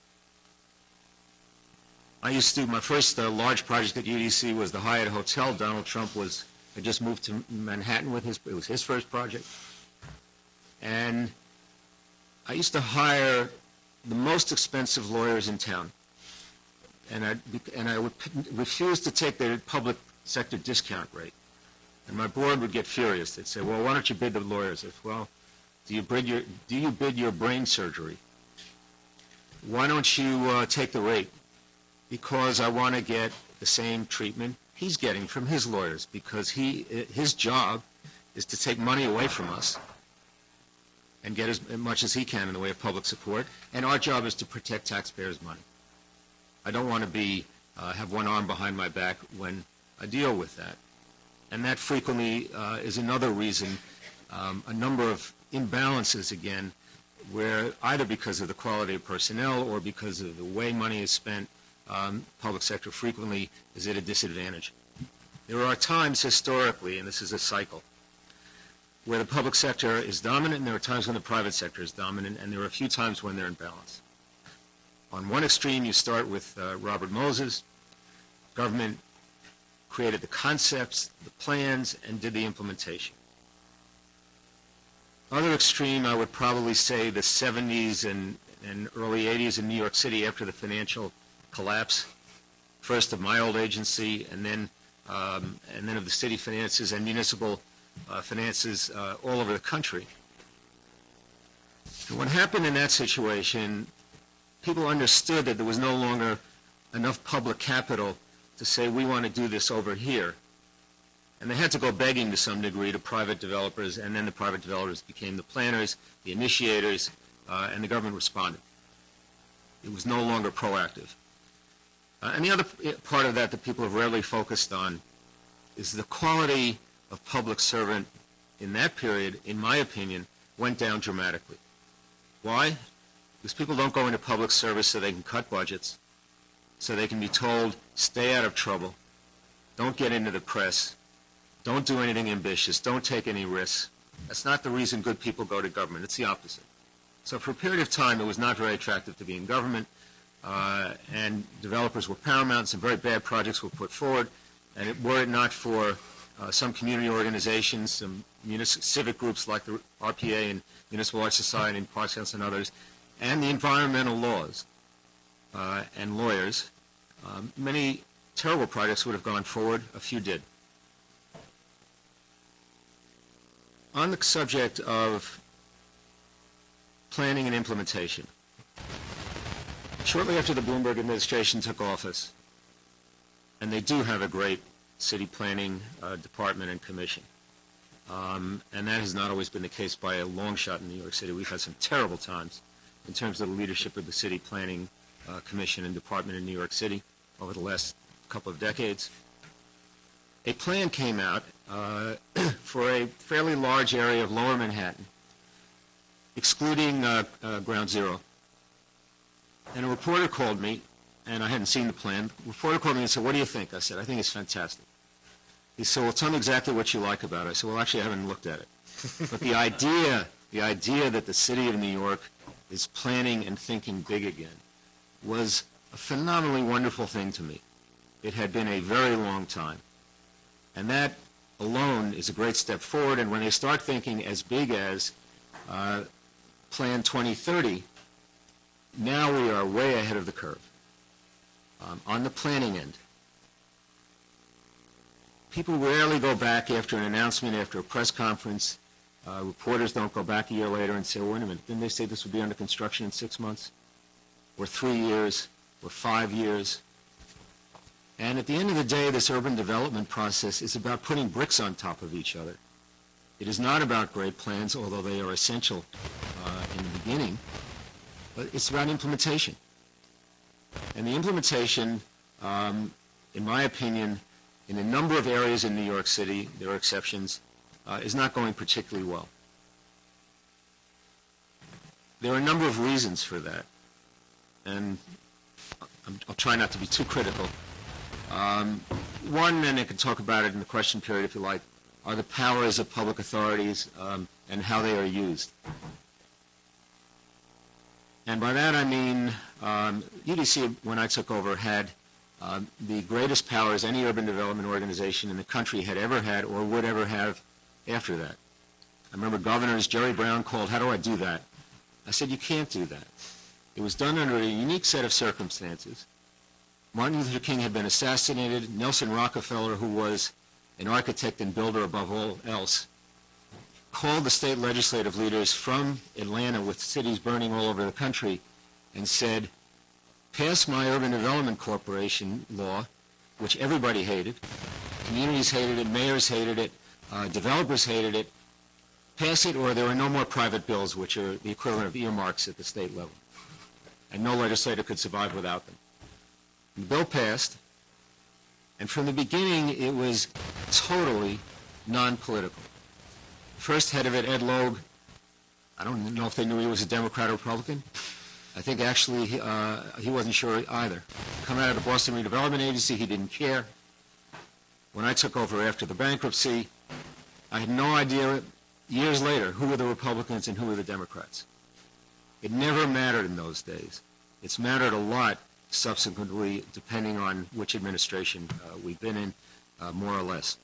My first large project at UDC was the Hyatt Hotel. Donald Trump had just moved to Manhattan it was his first project. And I used to hire the most expensive lawyers in town. And I would refuse to take the public sector discount rate. And my board would get furious. They'd say, well, why don't you bid the lawyers? I'd say, well, do you bid your brain surgery? Why don't you take the rate? Because I want to get the same treatment he's getting from his lawyers, because his job is to take money away from us and get as much as he can in the way of public support, and our job is to protect taxpayers' money. I don't want to have one arm behind my back when I deal with that. And that frequently is another reason, a number of imbalances again, where either because of the quality of personnel or because of the way money is spent, public sector frequently is at a disadvantage. There are times historically, and this is a cycle, where the public sector is dominant, and there are times when the private sector is dominant, and there are a few times when they're in balance. On one extreme, you start with Robert Moses. Government created the concepts, the plans, and did the implementation. Other extreme, I would probably say the 70s and early 80s in New York City after the financial collapse, first of my old agency, and then of the city finances and municipal finances all over the country. And what happened in that situation, people understood that there was no longer enough public capital to say, we want to do this over here. And they had to go begging to some degree to private developers, and then the private developers became the planners, the initiators, and the government responded. It was no longer proactive. And the other part of that people have rarely focused on is the quality of public servant in that period, in my opinion, went down dramatically. Why? Because people don't go into public service so they can cut budgets, so they can be told, stay out of trouble, don't get into the press, don't do anything ambitious, don't take any risks. That's not the reason good people go to government. It's the opposite. So for a period of time, it was not very attractive to be in government, and developers were paramount. Some very bad projects were put forward, and were it not for some community organizations, some civic groups like the RPA and Municipal Arts Society and Parks Council and others, and the environmental laws and lawyers, many terrible projects would have gone forward. A few did. On the subject of planning and implementation, shortly after the Bloomberg administration took office, and they do have a great city planning department and commission, and that has not always been the case by a long shot in New York City. We've had some terrible times in terms of the leadership of the city planning commission and department in New York City over the last couple of decades. A plan came out for a fairly large area of Lower Manhattan, excluding Ground Zero. And a reporter called me, and I hadn't seen the plan. The reporter called me and said, what do you think? I said, I think it's fantastic. He said, well, tell me exactly what you like about it. I said, well, actually, I haven't looked at it. But the idea that the city of New York is planning and thinking big again was a phenomenally wonderful thing to me. It had been a very long time. And that alone is a great step forward. And when they start thinking as big as Plan 2030, now we are way ahead of the curve on the planning end. People rarely go back after an announcement, after a press conference. Reporters don't go back a year later and say, well, wait a minute, didn't they say this would be under construction in 6 months? Or 3 years? Or 5 years? And at the end of the day, this urban development process is about putting bricks on top of each other. It is not about great plans, although they are essential in the beginning, but it's about implementation. And the implementation, in my opinion, in a number of areas in New York City, there are exceptions, is not going particularly well. There are a number of reasons for that, and I'll try not to be too critical. One, and I can talk about it in the question period if you like, are the powers of public authorities and how they are used. And by that I mean UDC, when I took over, had the greatest powers any urban development organization in the country had ever had or would ever have after that. I remember Governors Jerry Brown called, "How do I do that?" I said, "You can't do that." It was done under a unique set of circumstances. Martin Luther King had been assassinated. Nelson Rockefeller, who was an architect and builder above all else, called the state legislative leaders from Atlanta, with cities burning all over the country, and said, "Pass my Urban Development Corporation law," which everybody hated. Communities hated it, mayors hated it, developers hated it. Pass it, or there are no more private bills, which are the equivalent of earmarks at the state level. And no legislator could survive without them. The bill passed, and from the beginning it was totally non-political. First head of it, Ed Loeb, I don't know if they knew he was a Democrat or Republican. I think actually he wasn't sure either. Come out of the Boston Redevelopment Agency, he didn't care. When I took over after the bankruptcy, I had no idea, years later, who were the Republicans and who were the Democrats. It never mattered in those days. It's mattered a lot subsequently, depending on which administration we've been in, more or less.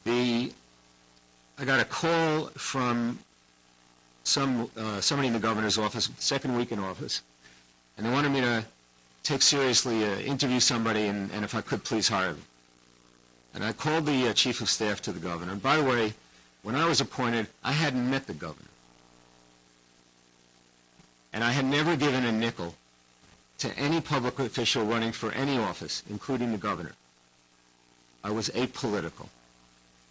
I got a call from somebody in the governor's office, second week in office, and they wanted me to take seriously, interview somebody, and if I could, please hire them. And I called the chief of staff to the governor. And by the way, when I was appointed, I hadn't met the governor. And I had never given a nickel to any public official running for any office, including the governor. I was apolitical,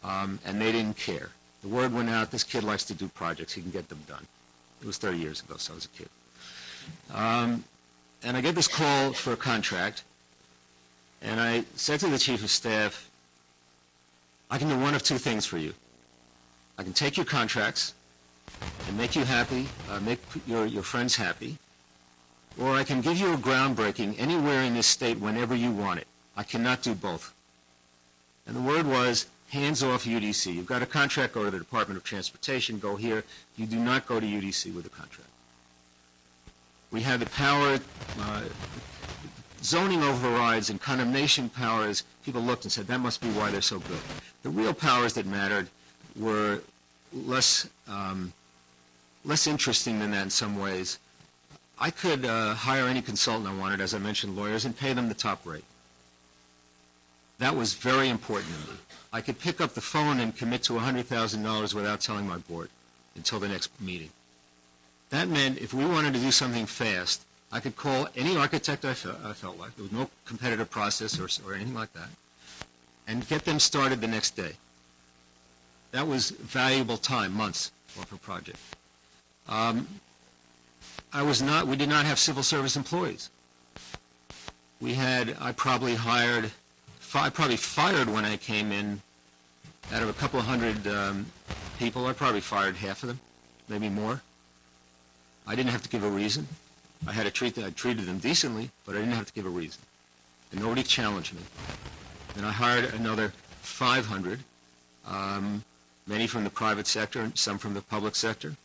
and they didn't care. The word went out, this kid likes to do projects, he can get them done. It was 30 years ago, so I was a kid. And I get this call for a contract, and I said to the chief of staff, I can do one of two things for you. I can take your contracts and make you happy, make your friends happy, or I can give you a groundbreaking anywhere in this state whenever you want it. I cannot do both. And the word was, hands off UDC. You've got a contract, go to the Department of Transportation, go here. You do not go to UDC with a contract. We had the power, zoning overrides and condemnation powers. People looked and said, that must be why they're so good. The real powers that mattered were less interesting than that in some ways. I could hire any consultant I wanted, as I mentioned, lawyers, and pay them the top rate. That was very important to me. I could pick up the phone and commit to $100,000 without telling my board until the next meeting. That meant if we wanted to do something fast, I could call any architect I felt like. There was no competitive process or anything like that, and get them started the next day. That was valuable time, months for a project. We did not have civil service employees. I probably fired when I came in, out of a couple of hundred people, I probably fired half of them, maybe more. I didn't have to give a reason. I treated them decently, but I didn't have to give a reason. And nobody challenged me. And I hired another 500, many from the private sector and some from the public sector.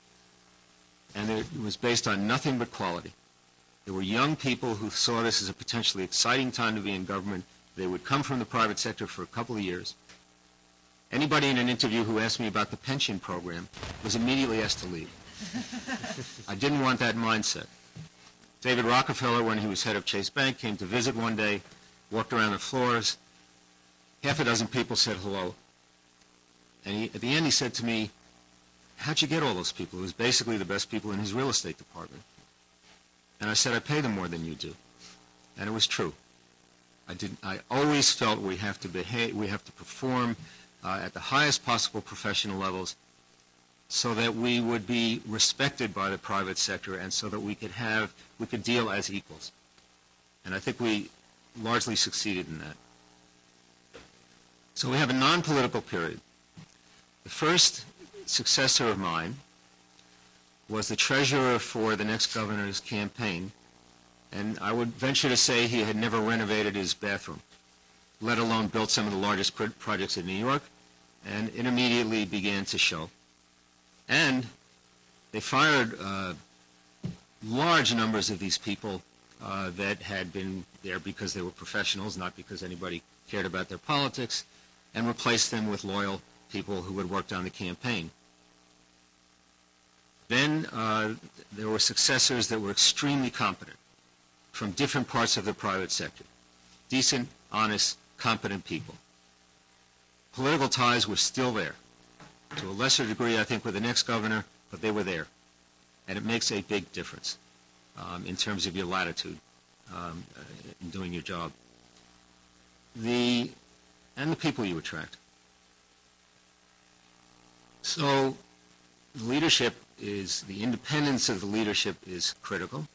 And it was based on nothing but quality. There were young people who saw this as a potentially exciting time to be in government. They would come from the private sector for a couple of years. Anybody in an interview who asked me about the pension program was immediately asked to leave. I didn't want that mindset. David Rockefeller, when he was head of Chase Bank, came to visit one day, walked around the floors. Half a dozen people said hello. And at the end he said to me, how'd you get all those people? It was basically the best people in his real estate department. And I said, I pay them more than you do. And it was true. I always felt we have to perform at the highest possible professional levels so that we would be respected by the private sector and so that we could deal as equals. And I think we largely succeeded in that. So we have a non-political period. The first successor of mine was the treasurer for the next governor's campaign, and I would venture to say he had never renovated his bathroom. let alone built some of the largest projects in New York, and it immediately began to show. And they fired large numbers of these people that had been there because they were professionals, not because anybody cared about their politics, and replaced them with loyal people who had worked on the campaign. Then there were successors that were extremely competent from different parts of the private sector. Decent, honest, competent people. Political ties were still there. To a lesser degree, I think, with the next governor, but they were there. And it makes a big difference in terms of your latitude in doing your job. And the people you attract. So leadership the independence of the leadership is critical.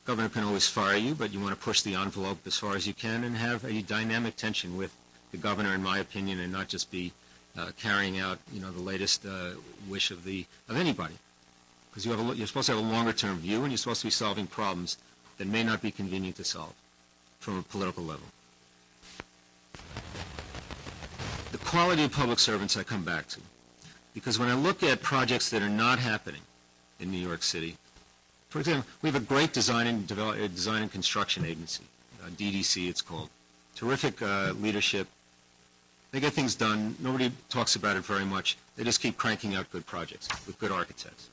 Governor can always fire you, but you want to push the envelope as far as you can and have a dynamic tension with the governor, in my opinion, and not just be carrying out, the latest wish of anybody. Because you're supposed to have a longer-term view, and you're supposed to be solving problems that may not be convenient to solve from a political level. The quality of public servants I come back to. Because when I look at projects that are not happening in New York City, for example, we have a great design and construction agency, DDC it's called. Terrific leadership. They get things done. Nobody talks about it very much. They just keep cranking out good projects with good architects.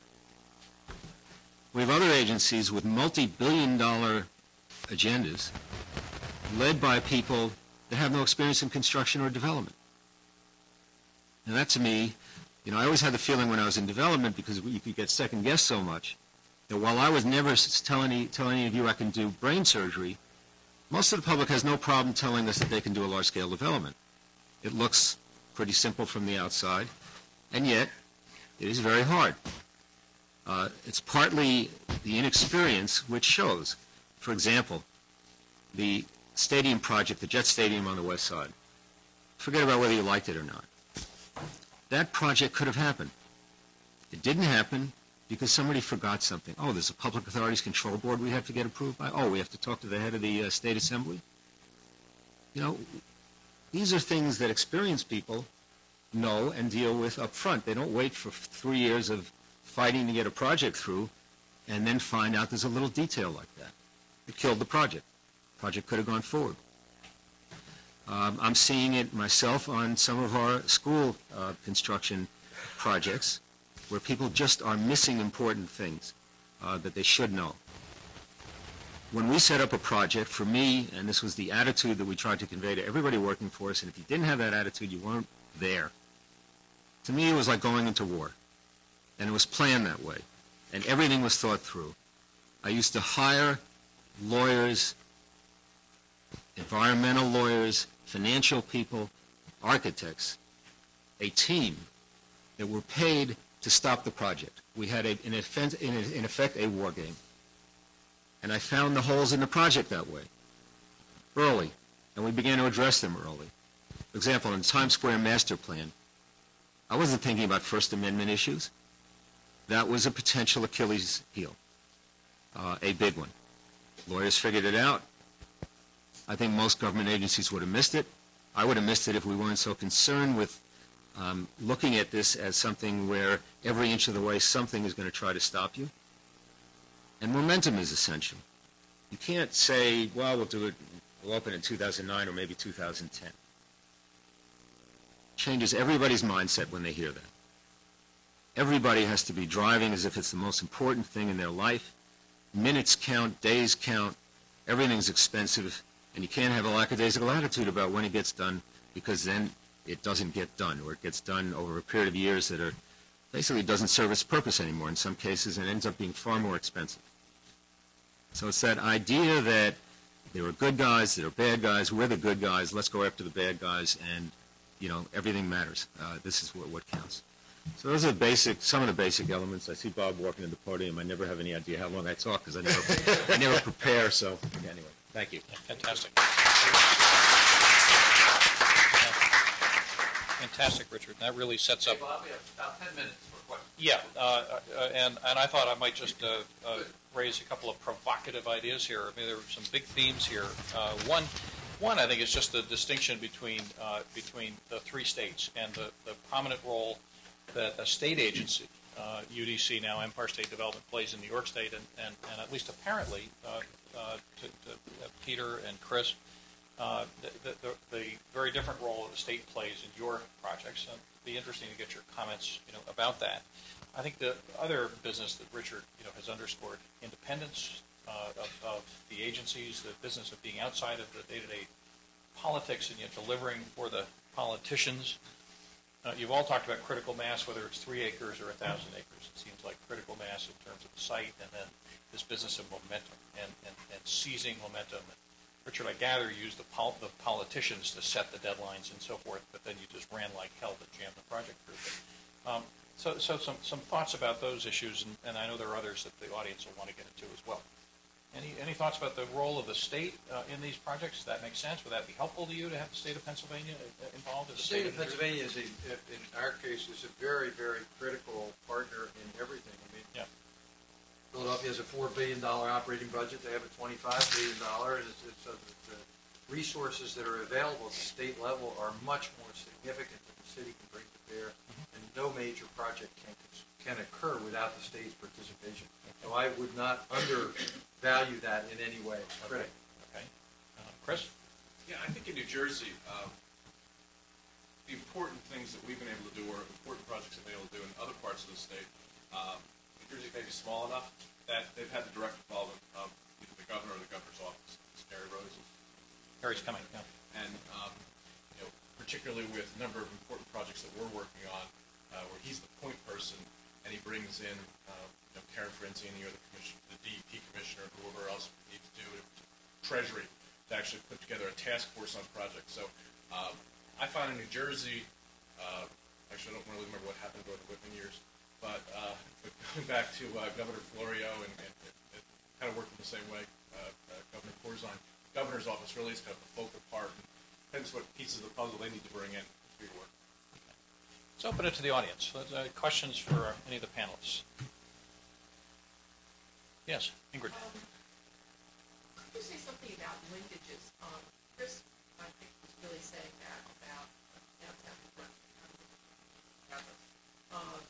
We have other agencies with multi-billion-dollar agendas led by people that have no experience in construction or development. And that, to me, I always had the feeling when I was in development, because you could get second-guessed so much, that while I was never telling any of you I can do brain surgery, most of the public has no problem telling us that they can do a large-scale development. It looks pretty simple from the outside, and yet it is very hard. It's partly the inexperience which shows. For example, the stadium project, the Jet Stadium on the west side. Forget about whether you liked it or not. That project could have happened. It didn't happen because somebody forgot something. Oh, there's a Public Authorities Control Board we have to get approved by. Oh, we have to talk to the head of the State Assembly. These are things that experienced people know and deal with up front. They don't wait for 3 years of fighting to get a project through and then find out there's a little detail like that. It killed the project. The project could have gone forward. I'm seeing it myself on some of our school construction projects where people just are missing important things that they should know. When we set up a project, for me, and this was the attitude that we tried to convey to everybody working for us, and if you didn't have that attitude, you weren't there. To me, it was like going into war, and it was planned that way, and everything was thought through. I used to hire lawyers, environmental lawyers, financial people, architects, a team that were paid to stop the project. We had, in effect, a war game. And I found the holes in the project that way, early, and we began to address them early. For example, in the Times Square master plan, I wasn't thinking about First Amendment issues. That was a potential Achilles heel, a big one. Lawyers figured it out. I think most government agencies would have missed it. I would have missed it if we weren't so concerned with looking at this as something where every inch of the way something is going to try to stop you. And momentum is essential. You can't say, well, we'll open in 2009 or maybe 2010. Changes everybody's mindset when they hear that. Everybody has to be driving as if it's the most important thing in their life. Minutes count, days count, everything's expensive, and you can't have a lackadaisical attitude about when it gets done, because then it doesn't get done, or it gets done over a period of years that basically doesn't serve its purpose anymore in some cases, and ends up being far more expensive. So it's that idea that there are good guys, there are bad guys, we're the good guys, let's go after the bad guys, and everything matters. This is what counts. So those are some of the basic elements. I see Bob walking to the podium. I never have any idea how long I talk because I never prepare. So anyway, thank you. Yeah, fantastic. Fantastic, Richard. That really sets up. Hey, Bob, we have about 10 minutes for questions. Yeah, and I thought I might just raise a couple of provocative ideas here. I mean, there are some big themes here. One, One, I think, is just the distinction between the three states and the prominent role that a state agency, UDC now, Empire State Development, plays in New York State, and at least apparently to Peter and Chris, the very different role that the state plays in your projects. It'd be interesting to get your comments, about that. I think the other business that Richard, has underscored, independence of the agencies, the business of being outside of the day-to-day politics and yet delivering for the politicians. You've all talked about critical mass, whether it's 3 acres or 1,000 acres. It seems like critical mass in terms of the site, and then this business of momentum and seizing momentum. Richard, I gather, you used the politicians to set the deadlines and so forth, but then you just ran like hell to jam the project through. So some thoughts about those issues, and I know there are others that the audience will want to get into as well. Any thoughts about the role of the state in these projects? Does that make sense? Would that be helpful to you to have the state of Pennsylvania involved? The state of Pennsylvania is, in our case, is a very, very critical partner in everything. I mean, yeah. Philadelphia has a $4 billion operating budget. They have a $25 billion. The resources that are available at the state level are much more significant than the city can bring to bear, and no major project can occur without the state's participation. So I would not undervalue that in any way. Okay. Chris? Yeah, I think in New Jersey, the important things that we've been able to do, or important projects that we've been able to do in other parts of the state, New Jersey may be small enough that they've had the direct involvement of either the governor or the governor's office. Harry Rose. Harry's coming, yeah. And particularly with a number of important projects that we're working on, where he's the point person, and he brings in Karen Franzini or the DEP commissioner, whoever else needs to do it, Treasury, to actually put together a task force on projects. So I find in New Jersey, actually I don't really remember what happened during the Whitman years, but going back to Governor Florio and kind of working the same way, Governor Corzine, governor's office really is kind of the focal part, and depends what pieces of the puzzle they need to bring in to your work. Let's open it to the audience. Questions for any of the panelists? Yes, Ingrid. Could you say something about linkages? Chris, I think, was really saying that about downtown Brunswick.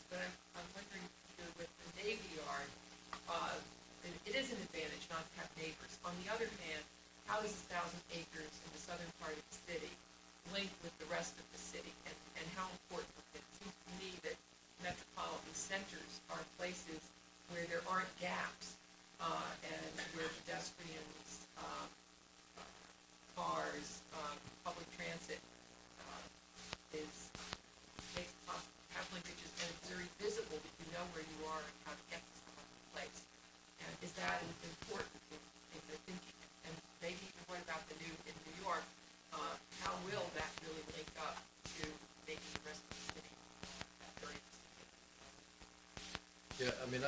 But I'm wondering here with the Navy Yard, it is an advantage not to have neighbors. On the other hand, how does 1,000 acres in the southern part of the city link with the rest of the city? And how important it seems to me that metropolitan centers are places where there aren't gaps and where pedestrians, cars, public transit makes it possible to have linkages, and it's very visible that you know where you are and how to get to some other place. And is that important in your thinking? And maybe even what about in New York? How will that really link up to making the rest of the city very Yeah, I mean,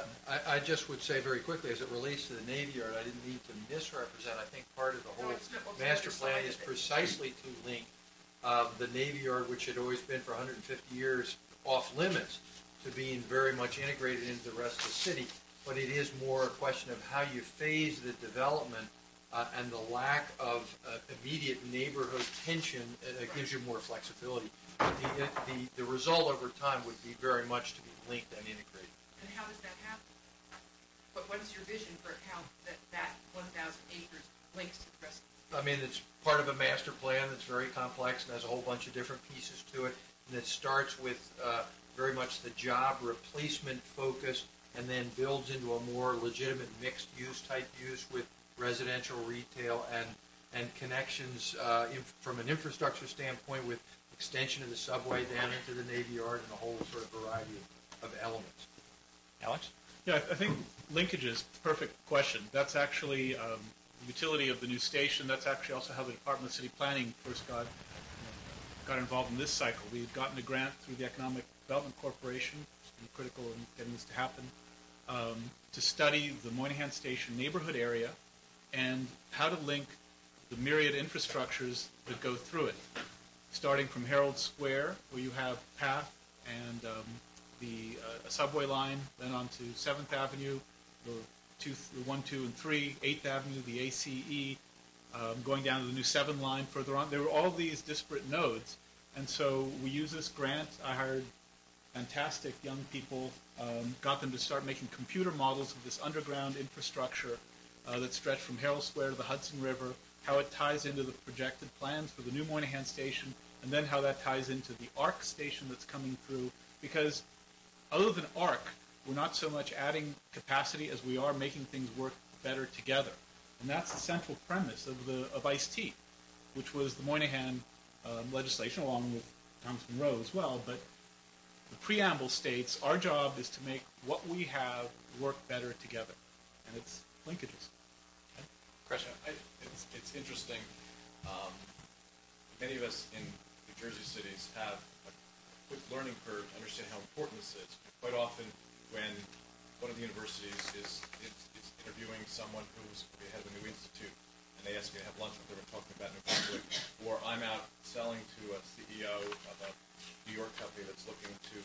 I just would say very quickly, as it relates to the Navy Yard, I didn't mean to misrepresent. I think part of the whole master plan is precisely to link the Navy Yard, which had always been for 150 years off limits, to being very much integrated into the rest of the city. But it is more a question of how you phase the development and the lack of immediate neighborhood tension gives you more flexibility. The result over time would be very much to be linked and integrated. And how does that happen? But what is your vision for how that 1,000 acres links to the rest of the city? I mean, it's part of a master plan that's very complex and has a whole bunch of different pieces to it. And it starts with very much the job replacement focus, and then builds into a more legitimate mixed-use type use with residential, retail, and connections from an infrastructure standpoint with extension of the subway down into the Navy Yard and a whole sort of variety of elements. Alex? Yeah, I think linkages, perfect question. That's actually the utility of the new station. That's actually also how the Department of City Planning first got involved in this cycle. We had gotten a grant through the Economic Development Corporation, it's been critical in getting this to happen, to study the Moynihan Station neighborhood area and how to link the myriad infrastructures that go through it, starting from Herald Square, where you have PATH and the subway line, then on to 7th Avenue, the 1, 2, and 3, 8th Avenue, the ACE, going down to the new 7 line further on. There were all these disparate nodes. And so we used this grant. I hired fantastic young people, got them to start making computer models of this underground infrastructure that stretched from Herald Square to the Hudson River, how it ties into the projected plans for the new Moynihan Station, and then how that ties into the ARC station that's coming through. Because other than ARC, we're not so much adding capacity as we are making things work better together. And that's the central premise of ICE-T, which was the Moynihan legislation, along with Congressman Rowe as well. But the preamble states our job is to make what we have work better together, and it's linkages. Chris? It's interesting. Many of us in New Jersey cities have a quick learning curve to understand how important this is. Quite often, when one of the universities is interviewing someone who's the head of a new institute, and they ask me to have lunch with them and talking about New Brunswick, or I'm out selling to a CEO of a New York company that's looking to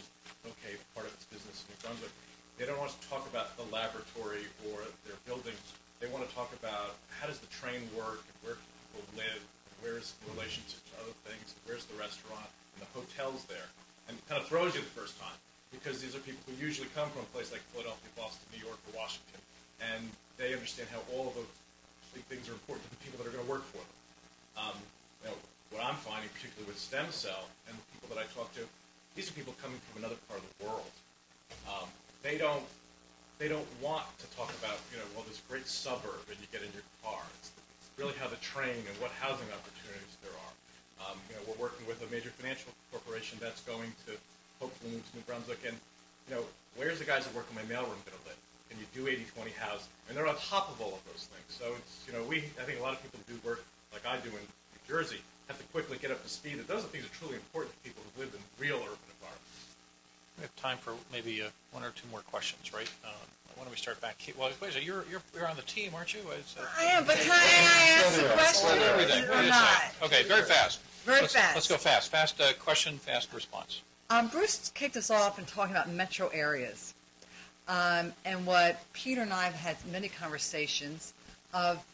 locate part of its business in New Brunswick, they don't want us to talk about the laboratory or their buildings. They want to talk about how does the train work, and where people live, and where's the relationship to other things, and where's the restaurant, and the hotels there. And it kind of throws you the first time, because these are people who usually come from a place like Philadelphia, Boston, New York, or Washington, and they understand how all of those things are important to the people that are going to work for them. What I'm finding, particularly with stem cell and the people that I talk to, these are people coming from another part of the world. They don't want to talk about, this great suburb and you get in your car. It's really how the train and what housing opportunities there are. We're working with a major financial corporation that's going to hopefully move to New Brunswick, and where's the guys that work in my mailroom going to live? Can you do 80-20 housing? And they're on top of all of those things. So it's, I think a lot of people who do work like I do in New Jersey have to quickly get up to speed that those are things that are truly important to people who live in real urban environments. We have time for maybe 1 or 2 more questions, right? Why don't we start back here? Well, wait a second, you're on the team, aren't you? I am, but can I ask a question or not? Okay, very fast. Fast. Let's go fast. Fast question, fast response. Bruce kicked us off in talking about metro areas. And what Peter and I have had many conversations of,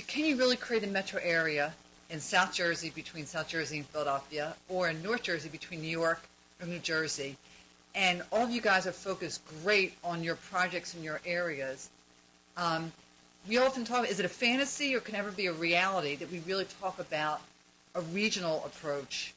can you really create a metro area in South Jersey, between South Jersey and Philadelphia, or in North Jersey between New York and New Jersey? And all of you guys are focused great on your projects in your areas. We often talk, is it a fantasy or can it ever be a reality that we really talk about a regional approach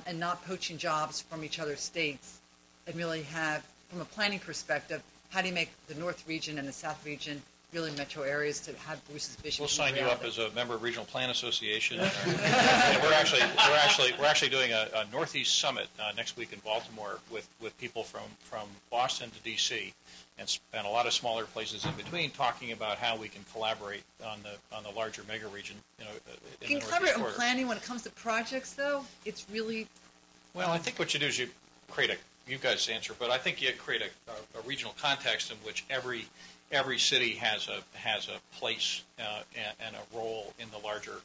and not poaching jobs from each other's states, and really have, from a planning perspective, how do you make the North region and the South region really metro areas to have Bruce's vision? We'll sign you up as a member of Regional Plan Association. And we're actually doing a Northeast Summit next week in Baltimore with people from Boston to D.C. and a lot of smaller places in between, talking about how we can collaborate on the larger mega region. Can you collaborate on planning when it comes to projects, though? It's really well. I think what you do is you create a. You guys answer, but I think you create a regional context in which every city has a place and a role in the larger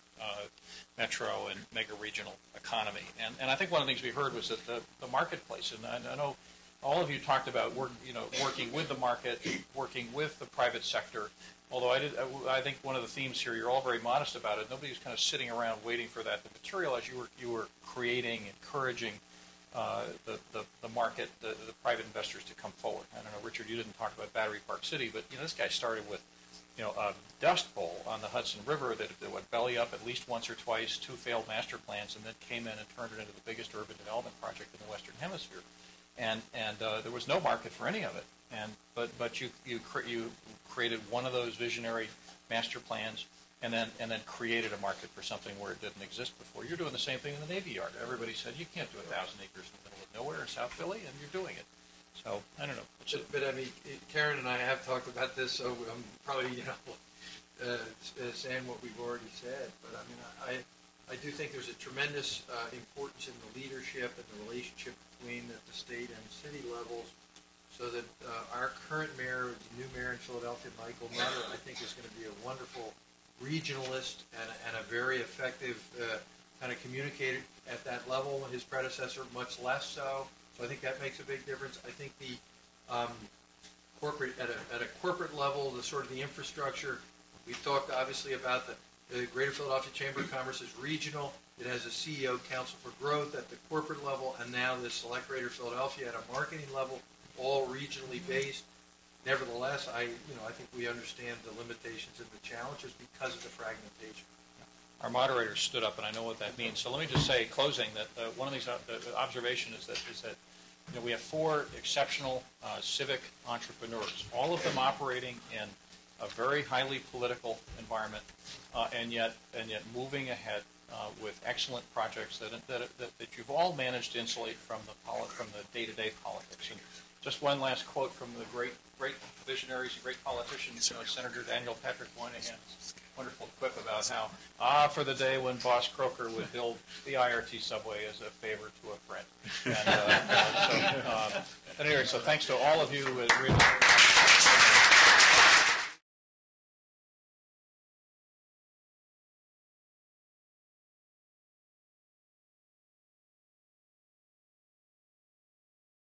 metro and mega regional economy. And I think one of the things we heard was that the marketplace, and I know all of you talked about working with the market, working with the private sector. Although I think one of the themes here, you're all very modest about it. Nobody's kind of sitting around waiting for that to materialize. You were creating, encouraging the market, the private investors to come forward. I don't know, Richard, you didn't talk about Battery Park City, but this guy started with a dust bowl on the Hudson River that went belly up at least once or twice, 2 failed master plans, and then came in and turned it into the biggest urban development project in the Western Hemisphere. And there was no market for any of it. But you created one of those visionary master plans, and then created a market for something where it didn't exist before. You're doing the same thing in the Navy Yard. Everybody said you can't do 1,000 acres in the middle of nowhere in South Philly, and you're doing it. So I don't know. But I mean, Karen and I have talked about this, so I'm probably saying what we've already said. But I mean, I do think there's a tremendous importance in the leadership and the relationship between the state and city levels, so that our current mayor, the new mayor in Philadelphia, Michael Nutter, I think is going to be a wonderful regionalist and a very effective kind of communicator at that level. His predecessor, much less so. So I think that makes a big difference. I think the corporate at a corporate level, the sort of the infrastructure. We've talked obviously about the The Greater Philadelphia Chamber of Commerce is regional. It has a CEO Council for Growth at the corporate level, and now the Select Greater Philadelphia at a marketing level, all regionally based. Nevertheless, I think we understand the limitations and the challenges because of the fragmentation. Our moderator stood up, and I know what that means. So let me just say, closing, that one of these observations is that we have 4 exceptional civic entrepreneurs, all of them operating in a very highly political environment, and yet moving ahead with excellent projects that you've all managed to insulate from the day-to-day politics. And just one last quote from the great visionaries and great politicians, Senator Daniel Patrick Moynihan's wonderful quip about how, for the day when Boss Croker would build the IRT subway as a favor to a friend. And, anyway, so thanks to all of you. Really